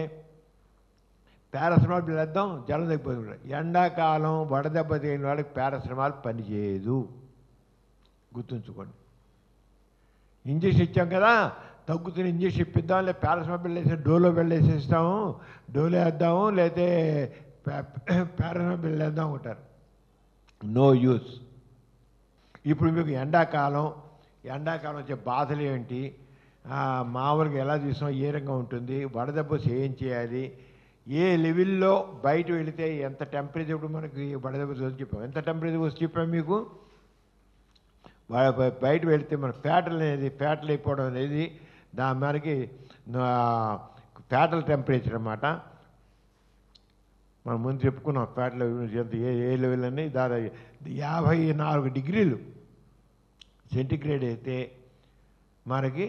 పారాసిటమాల్ వేద్దాం జ్వరం తగ్గిపోతుంది. ఎండాకాలం వడదెబ్బ తగిలిన వాడికి పారాసిటమాల్ పనిచేయదు, గుర్తుంచుకోండి. ఇంజక్షన్ ఇచ్చాం కదా, తగ్గుతున్న ఇంజక్షన్ ఇప్పిద్దాం, లేదా పారాసిటమాల్ వెళ్ళేసి డోలో వెళ్ళేసేస్తాము, డోలో వేద్దాము, లేకపోతే పారాసిటమాల్ వెళ్ళేద్దాం ఉంటారు. No use. ఇప్పుడు మీకు ఎండాకాలం వచ్చే బాధలు ఏంటి, మామూలుగా ఎలా చూసాం, ఏ రంగా ఉంటుంది, వడదెబ్బ ఏం చేయాలి, ఏ లెవెల్లో బయట వెళితే ఎంత టెంపరేచర్, ఇప్పుడు మనకి వడదెబ్బ చెప్పాం, ఎంత టెంపరేచర్ వచ్చి చెప్పాం మీకు. బయట వెళితే మన ప్యాటల్ అయిపోవడం అనేది దాని మనకి ప్యాటల్ టెంపరేచర్ అన్నమాట. మనం ముందు చెప్పుకున్నాం ప్యాటల్ ఎంత ఏ లెవెల్ అని. దాదాపు 54 డిగ్రీలు సెంటిగ్రేడ్ అయితే మనకి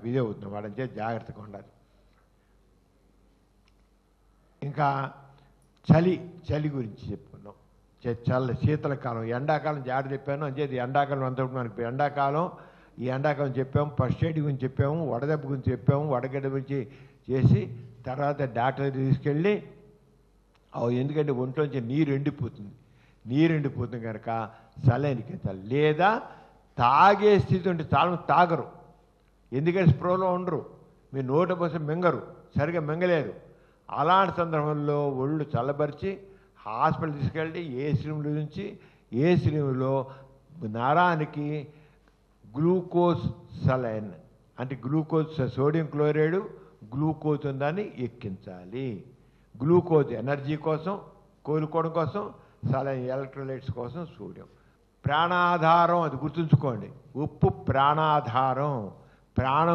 ఇదే అవుతుంది, వాడని చేసి జాగ్రత్తగా ఉండాలి. ఇంకా చలి గురించి చెప్పుకున్నాం. శీతలకాలం, ఎండాకాలం జాగ్రత్త చెప్పాను. అంచేది ఎండాకాలం అంతా మనకి ఈ ఎండాకాలం చెప్పాము, ఫస్ట్ ఎయిడ్ గురించి చెప్పాము, వడదెబ్బ గురించి చెప్పాము, వడగడ్డ గురించి చేసి తర్వాత డాక్టర్ తీసుకెళ్ళి ఎందుకంటే ఒంట్లోంచి నీరు ఎండిపోతుంది కనుక సలైన్కి ఎత్తాలి. లేదా తాగే స్థితి ఉంటే చాలా తాగరు, ఎందుకంటే స్ప్రోలో ఉండరు, మీరు నోట పోసి మింగరు, సరిగా మింగలేరు. అలాంటి సందర్భంలో ఒళ్ళు చల్లబరిచి హాస్పిటల్ తీసుకెళ్ళి ఏసీ రూమ్లో నరానికి గ్లూకోజ్ సలైన్ అంటే సోడియం క్లోరైడ్ గ్లూకోజ్ ఉందని ఎక్కించాలి. గ్లూకోజ్ ఎనర్జీ కోసం, కోలుకోవడం కోసం, సలైన్ ఎలక్ట్రోలైట్స్ కోసం సోడియం. ప్రాణాధారం, అది గుర్తుంచుకోండి. ఉప్పు ప్రాణాధారం.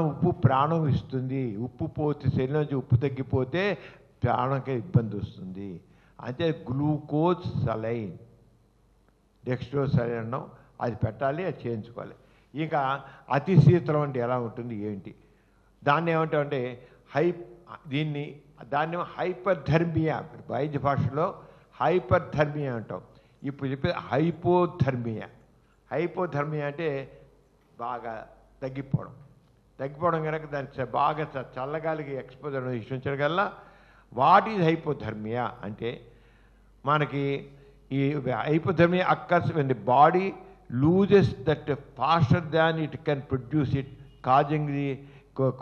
ఉప్పు ప్రాణం ఇస్తుంది. ఉప్పు పోతే, శరీరం నుంచి ఉప్పు తగ్గిపోతే ప్రాణంకి ఇబ్బంది వస్తుంది. అంటే గ్లూకోజ్ సలైన్, డెక్స్ట్రోజ్ సలైన్ అన్నాం, అది పెట్టాలి, అది చేయించుకోవాలి. ఇంకా అతి శీతలం అంటే ఎలా ఉంటుంది ఏంటి, దాన్ని ఏమంటామంటే దాన్ని హైపర్థర్మియా, వైద్య భాషలో హైపర్థర్మియా అంటాం. ఇప్పుడు చెప్పేది హైపోథర్మియా అంటే బాగా తగ్గిపోవడం కనుక దానికి బాగా చల్లగాలికి ఎక్స్పోజర్ ఇష్టం కల్లా వాట్ ఈజ్ హైపోథర్మియా అంటే మనకి ఈ hypothermia occurs when the body loses that faster than it can produce it, causing the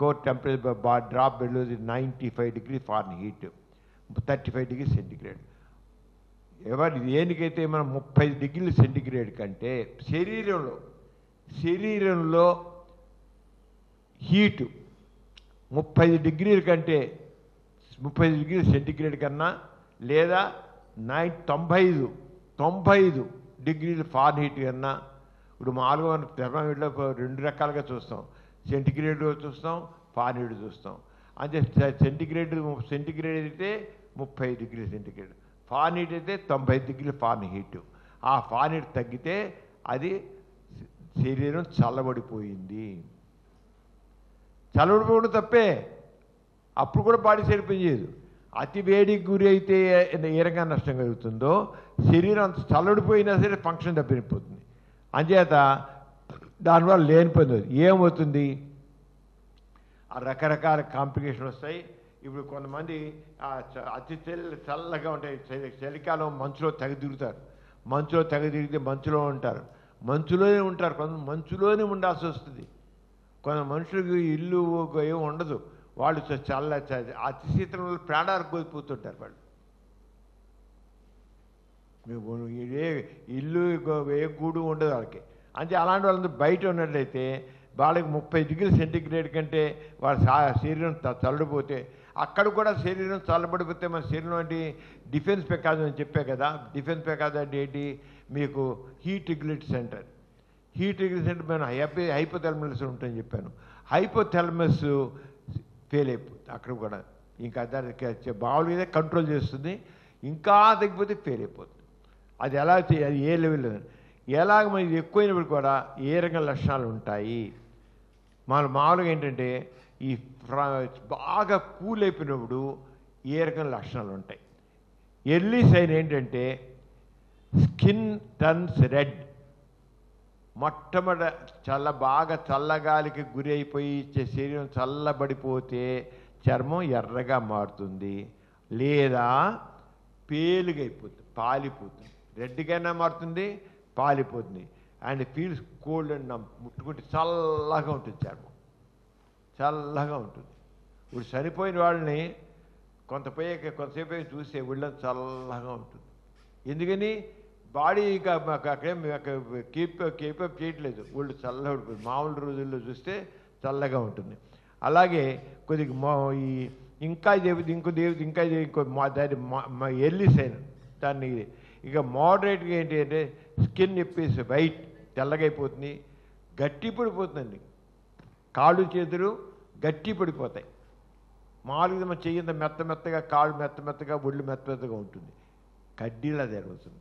core temperature drop below the 95 degrees Fahrenheit, 35 degrees centigrade. ఎవరు దేనికైతే మనం 30 డిగ్రీల సెంటిగ్రేడ్ కంటే శరీరంలో హీటు 30 డిగ్రీల కంటే 30 డిగ్రీల సెంటిగ్రేడ్ కన్నా లేదా 95 డిగ్రీల ఫారెన్హీట్ కన్నా, ఇప్పుడు మామూలుగా మనం థెర్మామీటర్లో 2 రకాలుగా చూస్తాం, సెంటిగ్రేడ్ చూస్తాం, ఫారెన్హీట్ చూస్తాం. అంటే సెంటిగ్రేడ్ అయితే 30 డిగ్రీల సెంటిగ్రేడ్, ఫారెన్హీట్ అయితే 90 డిగ్రీల ఫారెన్హీట్. ఆ ఫారెన్హీట్ తగ్గితే అది శరీరం చల్లబడిపోయింది. చల్లబడిపోవడం తప్పే, అప్పుడు కూడా బాడీ సరిపోయేది. అతి వేడికి గురి అయితే ఏ రకంగా నష్టం కలుగుతుందో శరీరం అంత చల్లడిపోయినా సరే ఫంక్షన్ దెబ్బతిపోతుంది. అంచేత దానివల్ల లేనిపోయింది ఏమవుతుంది, ఆ రకరకాల కాంప్లికేషన్ వస్తాయి. ఇప్పుడు కొంతమంది అతి చల్లగా ఉంటాయి, చలికాలం మంచులో తిరుగుతారు, మంచులో తిరిగితే మంచులోనే ఉంటారు, కొంత మంచులోనే ఉండాల్సి వస్తుంది. కొంత మనుషులకు ఇల్లు ఏమి ఉండదు, వాళ్ళు అతి శీతలంలో ప్రాణాలు కోల్పోతుంటారు. వాళ్ళు ఇల్లు ఏ గూడు ఉండదు వాళ్ళకి. అంటే అలాంటి వాళ్ళందరూ బయట ఉన్నట్లయితే వాళ్ళకి 30 డిగ్రీల సెంటిగ్రేడ్ కంటే వాళ్ళ శరీరం చల్లడిపోతే, అక్కడ కూడా శరీరం చల్లబడిపోతే మన శరీరం అంటే డిఫెన్స్ మెకానిజం అని చెప్పే కదా. డిఫెన్స్ మెకానిజం అంటే ఏంటి, మీకు హీట్ రెగ్యులేటరీ సెంటర్ మేము హైపోథెలమస్ ఉంటుందని చెప్పాను. హైపోథెలమస్ ఫెయిల్ అయిపోతుంది అక్కడ కూడా. ఇంకా దానికి మామూలుగా కంట్రోల్ చేస్తుంది, ఇంకా తగ్గిపోతే ఫెయిల్ అయిపోతుంది. అది ఎలా చేయాలి, ఏ లెవెల్లో, ఎలాగ మనకి ఎక్కువైనప్పుడు కూడా ఏ రకం లక్షణాలు ఉంటాయి. మామూలుగా ఏంటంటే ఈ బాగా కూల్ అయిపోయినప్పుడు ఏ రకం లక్షణాలు ఉంటాయి. ఎర్లీ సైన్ ఏంటంటే స్కిన్ టర్న్స్ రెడ్, బాగా చల్లగాలికి గురి అయిపోయి శరీరం చల్లబడిపోతే చర్మం ఎర్రగా మారుతుంది, లేదా పేలుగైపోతుంది, పాలిపోతుంది. రెడ్డిగైనా మారుతుంది, పాలిపోతుంది. అండ్ ఫీల్స్ కోల్డ్ అండ్ ముట్టుకుంటే చల్లగా ఉంటుంది, చర్మం చల్లగా ఉంటుంది. ఇప్పుడు చనిపోయిన వాళ్ళని కొంతసేపు చూస్తే ఒళ్ళంతా చల్లగా ఉంటుంది. ఎందుకని బాడీ ఇంకా అక్కడేం కీపప్ చేయట్లేదు, ఒళ్ళు చల్లగా ఉంటుంది. మామూలు రోజుల్లో చూస్తే చల్లగా ఉంటుంది. అలాగే కొద్దిగా ఇంకా దాన్ని ఎర్లీ సైన్ దాన్ని ఇక మోడరేట్గా ఏంటి అంటే స్కిన్ చెప్పేసి వైట్ తెల్లగైపోతుంది, గట్టి పడిపోతుందండి. కాళ్ళు చేతులు గట్టి పడిపోతాయి. మామూలుగా మన చెయ్యంత మెత్తగా, కాళ్ళు మెత్తగా, ఒళ్ళు మెత్తగా ఉంటుంది. కడ్డీలా తయారవుతుంది,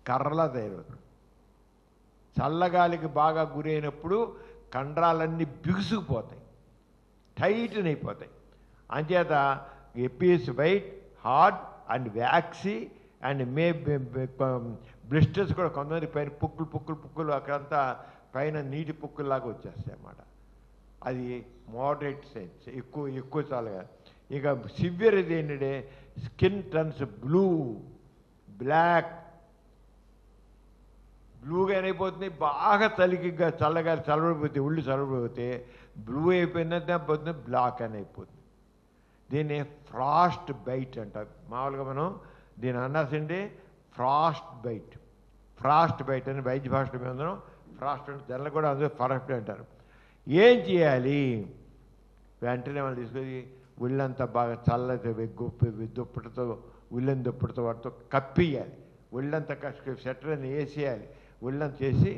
కర్రలా తయారవుతుంది. చల్లగాలికి బాగా గురి అయినప్పుడు కండరాలన్నీ బిగుసుకుపోతాయి, టైట్న్ అయిపోతాయి. అంచేత Apis white, hard and waxy and blisters కూడా కొంతమంది పైన పుక్కులు అక్కడంతా పైన నీటి పుక్కుల్లాగా వచ్చేస్తాయి అన్నమాట. అది మోడరేట్ సైన్స్, ఎక్కువ చాలుగా. ఇక సివియర్ ఇది ఏంటంటే స్కిన్ టర్న్స్ బ్లూగా అయిపోతుంది. బాగా చల్లబడిపోతే, ఒళ్ళు చల్లబడిపోతే బ్లూ అయిపోయిందంటే పోతుంది, బ్లాక్ అని అయిపోతుంది. దీన్ని ఫ్రాస్ట్ బైట్ అంటారు. మామూలుగా మనం దీని అన్నాల్సిందే ఫ్రాస్ట్ బైట్ అని వైద్య భాషలో మీద ఫ్రాస్ట్ అంటే తెల్ల కూడా అందులో ఫరాస్ట్ అంటారు. ఏం చేయాలి, వెంటనే వాళ్ళు తీసుకొని ఒళ్ళంతా బాగా చల్లటి దుప్పటితో, ఉల్లెని దుప్పటితో వాటితో కప్పియాలి. ఒళ్ళంతా స్వెటర్ని వేసేయాలి. ఒళ్ళంతా చేసి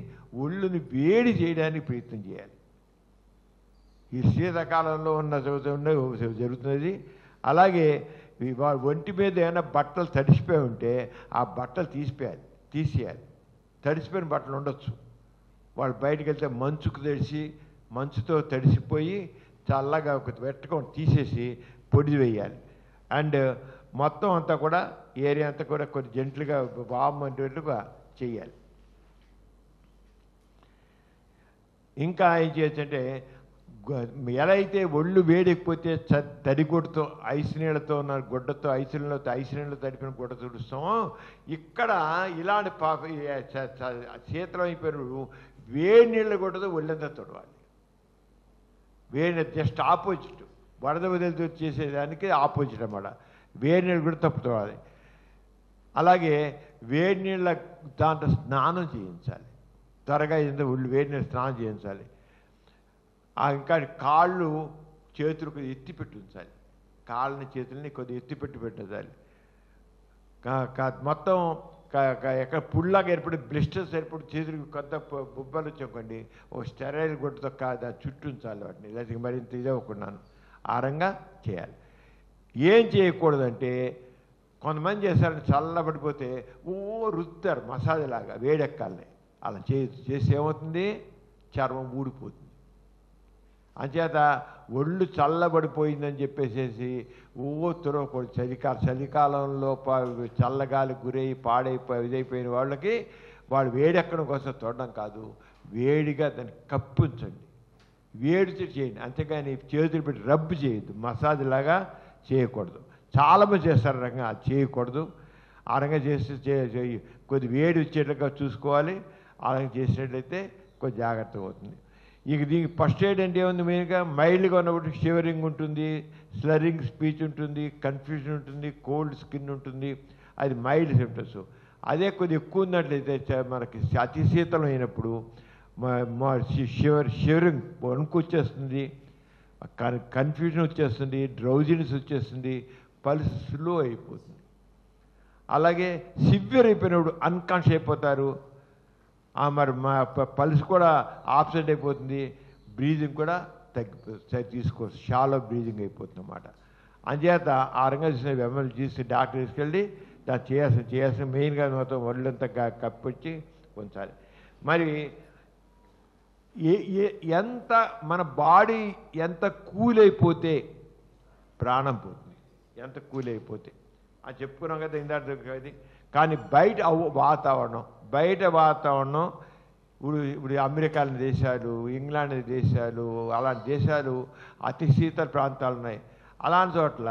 ఒళ్ళుని వేడి చేయడానికి ప్రయత్నం చేయాలి. ఈ శీతాకాలంలో జరుగుతున్నది. అలాగే ఒంటి మీద ఏమైనా బట్టలు తడిసిపోయి ఉంటే ఆ బట్టలు తీసేయాలి. తడిసిపోయిన బట్టలు ఉండొచ్చు. వాళ్ళు బయటకు వెళ్తే మంచుతో తడిసిపోయి చల్లగా పెట్టుకొని తీసేసి పొడి వేయాలి. అండ్ మొత్తం అంతా కూడా ఏరియా అంతా కూడా కొంచెం జెంట్లుగా వామ్ అంటేట్టుగా చేయాలి. ఇంకా ఏం చేయొచ్చు అంటే ఎలా అయితే ఒళ్ళు వేడెక్కిపోతే తడిగుడ్డతో ఐస్ నీళ్ళతో ఉన్న గుడ్డతో ఐస్ నీళ్ళతో తడిపిన గుడ్డ తుడుస్తామో, ఇక్కడ ఇలాంటి శీతలం అయిపోయినప్పుడు వేడి నీళ్ళ గుడ్డతో ఒళ్ళంతా తుడవాలి. వేడి జస్ట్ ఆపోజిట్, వరద వదిలితో చేసేదానికి ఆపోజిట్ అన్నమాట. వేడి నీళ్ళు కూడా తప్పుకోవాలి. అలాగే వేడి నీళ్ళ దాంట్లో స్నానం చేయించాలి. త్వరగా ఒళ్ళు వేడి నీళ్ళు స్నానం చేయించాలి. ఇంకా కాళ్ళు చేతులు కొద్దిగా ఎత్తిపెట్టి ఉంచాలి. కాళ్ళని చేతుల్ని కొద్దిగా ఎత్తిపెట్టి పెట్టాలి. మొత్తం ఎక్కడ పుల్లాగా ఏర్పడి బ్లిస్టర్స్ ఏర్పడి చేతులకు కొత్త బుబ్బలు వచ్చాకండి, ఒక స్టెరైల్ గుడ్డతో కాదు చుట్టూ ఉంచాలి వాటిని. లేదా మరింత ఇదవ్వకున్నాను ఆ రంగా చేయాలి. ఏం చేయకూడదంటే కొంతమంది చేస్తారని చల్లబడిపోతే రుద్దుతారు మసాజ్ లాగా వేడెక్కాలని. అలా చేసి ఏమవుతుంది, చర్మం ఊడిపోతుంది. అంచేత ఒళ్ళు చల్లబడిపోయిందని చెప్పేసేసి తురవకూడదు. చలికాలంలో చల్లగాలి గురై ఇదైపోయిన వాళ్ళకి వాళ్ళు వేడెక్కడం కోసం చూడడం కాదు, వేడిగా దాన్ని కప్పించండి, వేడి చేయండి. అంతేగాని చేతులు పెట్టి రబ్బు చేయొద్దు, మసాజ్ లాగా చేయకూడదు. చాలామంది చేస్తారు రంగా, అది చేయకూడదు. ఆ రంగా చేస్తే కొద్ది వేడి వచ్చేట్లుగా చూసుకోవాలి. ఆ రంగా చేసినట్లయితే కొద్ది జాగ్రత్తగా అవుతుంది. ఇక దీనికి ఫస్ట్ ఎయిడ్ అంటే ఏముంది, మెయిన్గా మైల్డ్గా ఉన్నప్పుడు షివరింగ్ ఉంటుంది, స్లరింగ్ స్పీచ్ ఉంటుంది, కన్ఫ్యూజన్ ఉంటుంది, కోల్డ్ స్కిన్ ఉంటుంది. అది మైల్డ్ సిమ్టమ్స్. అదే కొద్దిగా ఎక్కువ ఉన్నట్లయితే మనకి అతి శీతలం అయినప్పుడు షివరింగ్ వణుకు వచ్చేస్తుంది, కన్ఫ్యూజన్ వచ్చేస్తుంది, డ్రౌజినెస్ వచ్చేస్తుంది, పల్స్ స్లో అయిపోతుంది. అలాగే సివియర్ అయిపోయినప్పుడు అన్కాన్షియస్ అయిపోతారు. మరి మా పల్స్ కూడా ఆబ్సెంట్ అయిపోతుంది, బ్రీజింగ్ కూడా తీసుకోవచ్చు, షాలో బ్రీజింగ్ అయిపోతుంది అన్నమాట. అంచేత ఆ రంగా చూసిన ఎమ్మెల్యే చూసి డాక్టర్ తీసుకెళ్ళి దాన్ని చేయాల్సిన మెయిన్గా మొత్తం ఒళ్ళంతా కప్పొచ్చి ఉంచాలి. మరి ఎంత మన బాడీ ఎంత కూల్ అయిపోతే ప్రాణం పోతుంది, ఎంత కూల్ అయిపోతే అది చెప్పుకున్నాం కదా ఇందాక. కానీ బయట వాతావరణం ఇప్పుడు అమెరికా దేశాలు, ఇంగ్లాండ్ దేశాలు, అలాంటి దేశాలు అతి శీతల ప్రాంతాలు ఉన్నాయి. అలాంటి చోట్ల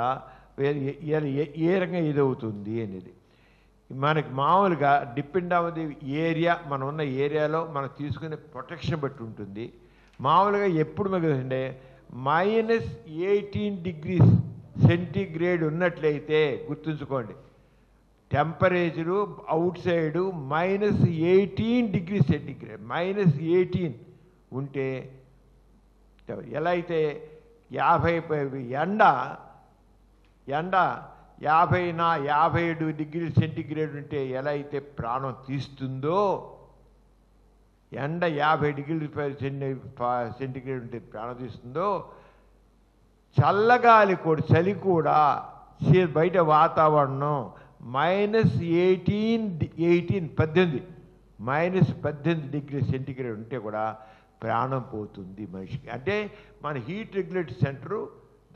ఏ రకంగా ఇదవుతుంది అనేది మనకి మామూలుగా డిపెండ్ అవ్వది ఏరియా, మనం ఉన్న ఏరియాలో మనం తీసుకునే ప్రొటెక్షన్ బట్టి ఉంటుంది. మామూలుగా ఎప్పుడు మీకు అంటే -18 degrees సెంటీగ్రేడ్ ఉన్నట్లయితే గుర్తుంచుకోండి, temperature out side -18 degrees centigrade, -18 ఉంటే ఎలా అయితే 50 ఎండ 57 degrees సెంటీగ్రేడ్ ఉంటే ఎలా అయితే ప్రాణం తీస్తుందో, ఎండ 50 degrees సెంటీగ్రేడ్ ఉంటే ప్రాణం తీస్తుందో, చల్లగాలి కూడా చలి కూడా బయట వాతావరణం -18 degrees సెంటీగ్రేడ్ ఉంటే కూడా ప్రాణం పోతుంది మనిషికి. అంటే మన హీట్ రెగ్యులేటరీ సెంటరు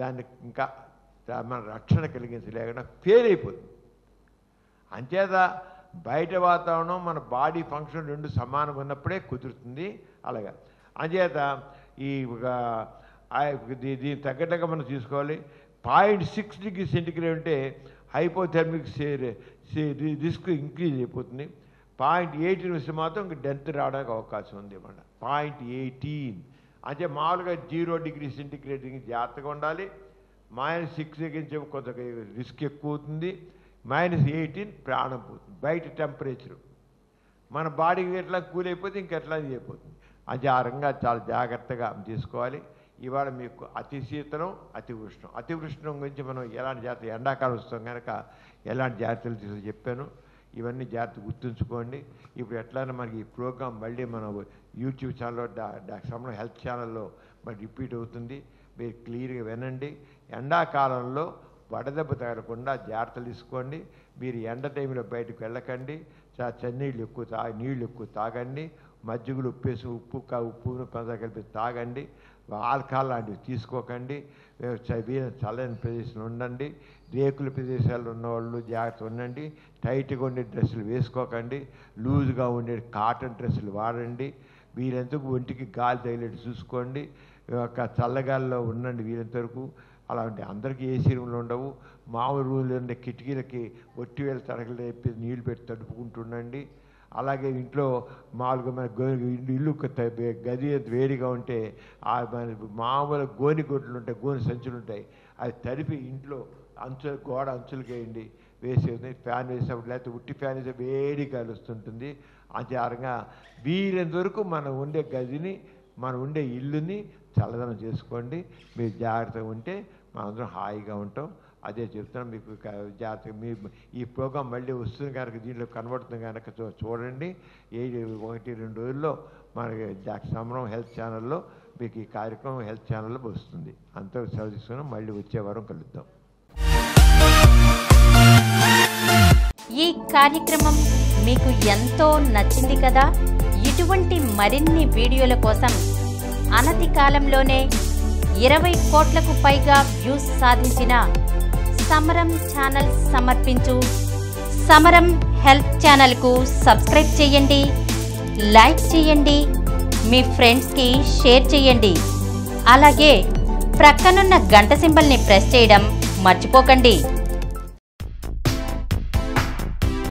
దాన్ని ఇంకా మన రక్షణ కలిగించలేకుండా ఫెయిల్ అయిపోతుంది. అంచేత బయట వాతావరణం మన బాడీ ఫంక్షన్ రెండు సమానంగా ఉన్నప్పుడే కుదురుతుంది. అలాగా అంచేత దీనికి తగ్గట్టుగా మనం తీసుకోవాలి. 0.6 degrees సెంటీగ్రేడ్ ఉంటే హైపోథెర్మిక్ రిస్క్ ఇంక్రీజ్ అయిపోతుంది. 0.18 వస్తే మాత్రం ఇంక డెత్ రావడానికి అవకాశం ఉంది అన్నమాట. 0.18 అంటే మామూలుగా 0 degrees సెంటీగ్రేడ్ జాగ్రత్తగా ఉండాలి. -6 దగ్గర కొంత రిస్క్ ఎక్కువ అవుతుంది. -18 ప్రాణం పోతుంది. బయట టెంపరేచరు మన బాడీకి ఎట్లా కూల్ అయిపోతే ఇంకెట్లా అయిపోతుంది. అది ఆ రకంగా చాలా జాగ్రత్తగా తీసుకోవాలి. ఇవాళ మీకు అతి శీతలం, అతి ఉష్ణం గురించి మనం ఎలాంటి జాగ్రత్త, ఎండాకాలం వస్తాం కనుక ఎలాంటి జాగ్రత్తలు తీసుకు చెప్పాను. ఇవన్నీ జాగ్రత్త గుర్తుంచుకోండి. ఇప్పుడు ఎట్లయినా మనకి ఈ ప్రోగ్రాం మళ్ళీ మన యూట్యూబ్ ఛానల్లో సమయం హెల్త్ ఛానల్లో మరి రిపీట్ అవుతుంది. మీరు క్లియర్గా వినండి. ఎండాకాలంలో వడదెబ్బ తగలకుండా జాగ్రత్తలు తీసుకోండి. మీరు ఎండ టైంలో బయటకు వెళ్ళకండి. నీళ్ళు ఎక్కువ తాగండి. మజ్జిగలు ఉప్పు పంచదార కలిపి తాగండి. ఆల్కహాల్ లాంటివి తీసుకోకండి. చల్లని ప్రదేశంలో ఉండండి. రేకుల ప్రదేశాల్లో ఉన్నవాళ్ళు జాగ్రత్త ఉండండి. టైట్గా ఉండే డ్రెస్సులు వేసుకోకండి. లూజ్గా ఉండే కాటన్ డ్రెస్సులు వాడండి. వీరెందుకు ఒంటికి గాలి తగిలేట్టు చూసుకోండి. ఒక చల్లగాల్లో ఉండండి వీలంత వరకు. అలాంటి అందరికీ ఏసీ రూమ్లు ఉండవు. మామూలు రూమ్లు ఉండే కిటికీలకి ఒట్టివేల తరగలు వేపి నీళ్లు పెట్టి తడుపుకుంటుండండి. అలాగే ఇంట్లో మామూలుగా మన ఇల్లు గది వేడిగా ఉంటే మామూలు గోని గుడ్లు ఉంటాయి, గోని సంచులు ఉంటాయి, అవి తడిపి ఇంట్లో గోడ అంచులకి వేయండి. వేసేది ఫ్యాన్ వేసినప్పుడు, లేకపోతే ఉట్టి ఫ్యాన్ వేసే వేడి గాలి వస్తుంటుంది. ఆచారంగా వీలంత వరకు మనం ఉండే గదిని, మనం ఉండే ఇల్లుని చల్లదనం చేసుకోండి. మీరు జాగ్రత్తగా ఉంటే మనందరం హాయిగా ఉంటాం. అదే చెప్తున్నాం మీకు. జాగ్రత్తగా మీ ఈ ప్రోగ్రాం మళ్ళీ వస్తుంది కనుక, దీంట్లో కనబడుతుంది కనుక చూడండి. 1-2 రోజుల్లో మనకి సమరం హెల్త్ ఛానల్లో మీకు ఈ కార్యక్రమం హెల్త్ ఛానల్లో వస్తుంది. అంతా సెలవు తీసుకున్నాం. మళ్ళీ వచ్చే వారం కలుద్దాం. ఈ కార్యక్రమం మీకు ఎంతో నచ్చింది కదా. ఇటువంటి మరిన్ని వీడియోల కోసం అనతి కాలంలోనే 20 కోట్లకు పైగా వ్యూస్ సాధించిన సమరం ఛానల్ సమర్పించు సమరం హెల్త్ ఛానల్కు సబ్స్క్రైబ్ చేయండి, లైక్ చేయండి, మీ ఫ్రెండ్స్కి షేర్ చేయండి. అలాగే ప్రక్కనున్న గంట సింబల్ని ప్రెస్ చేయడం మర్చిపోకండి.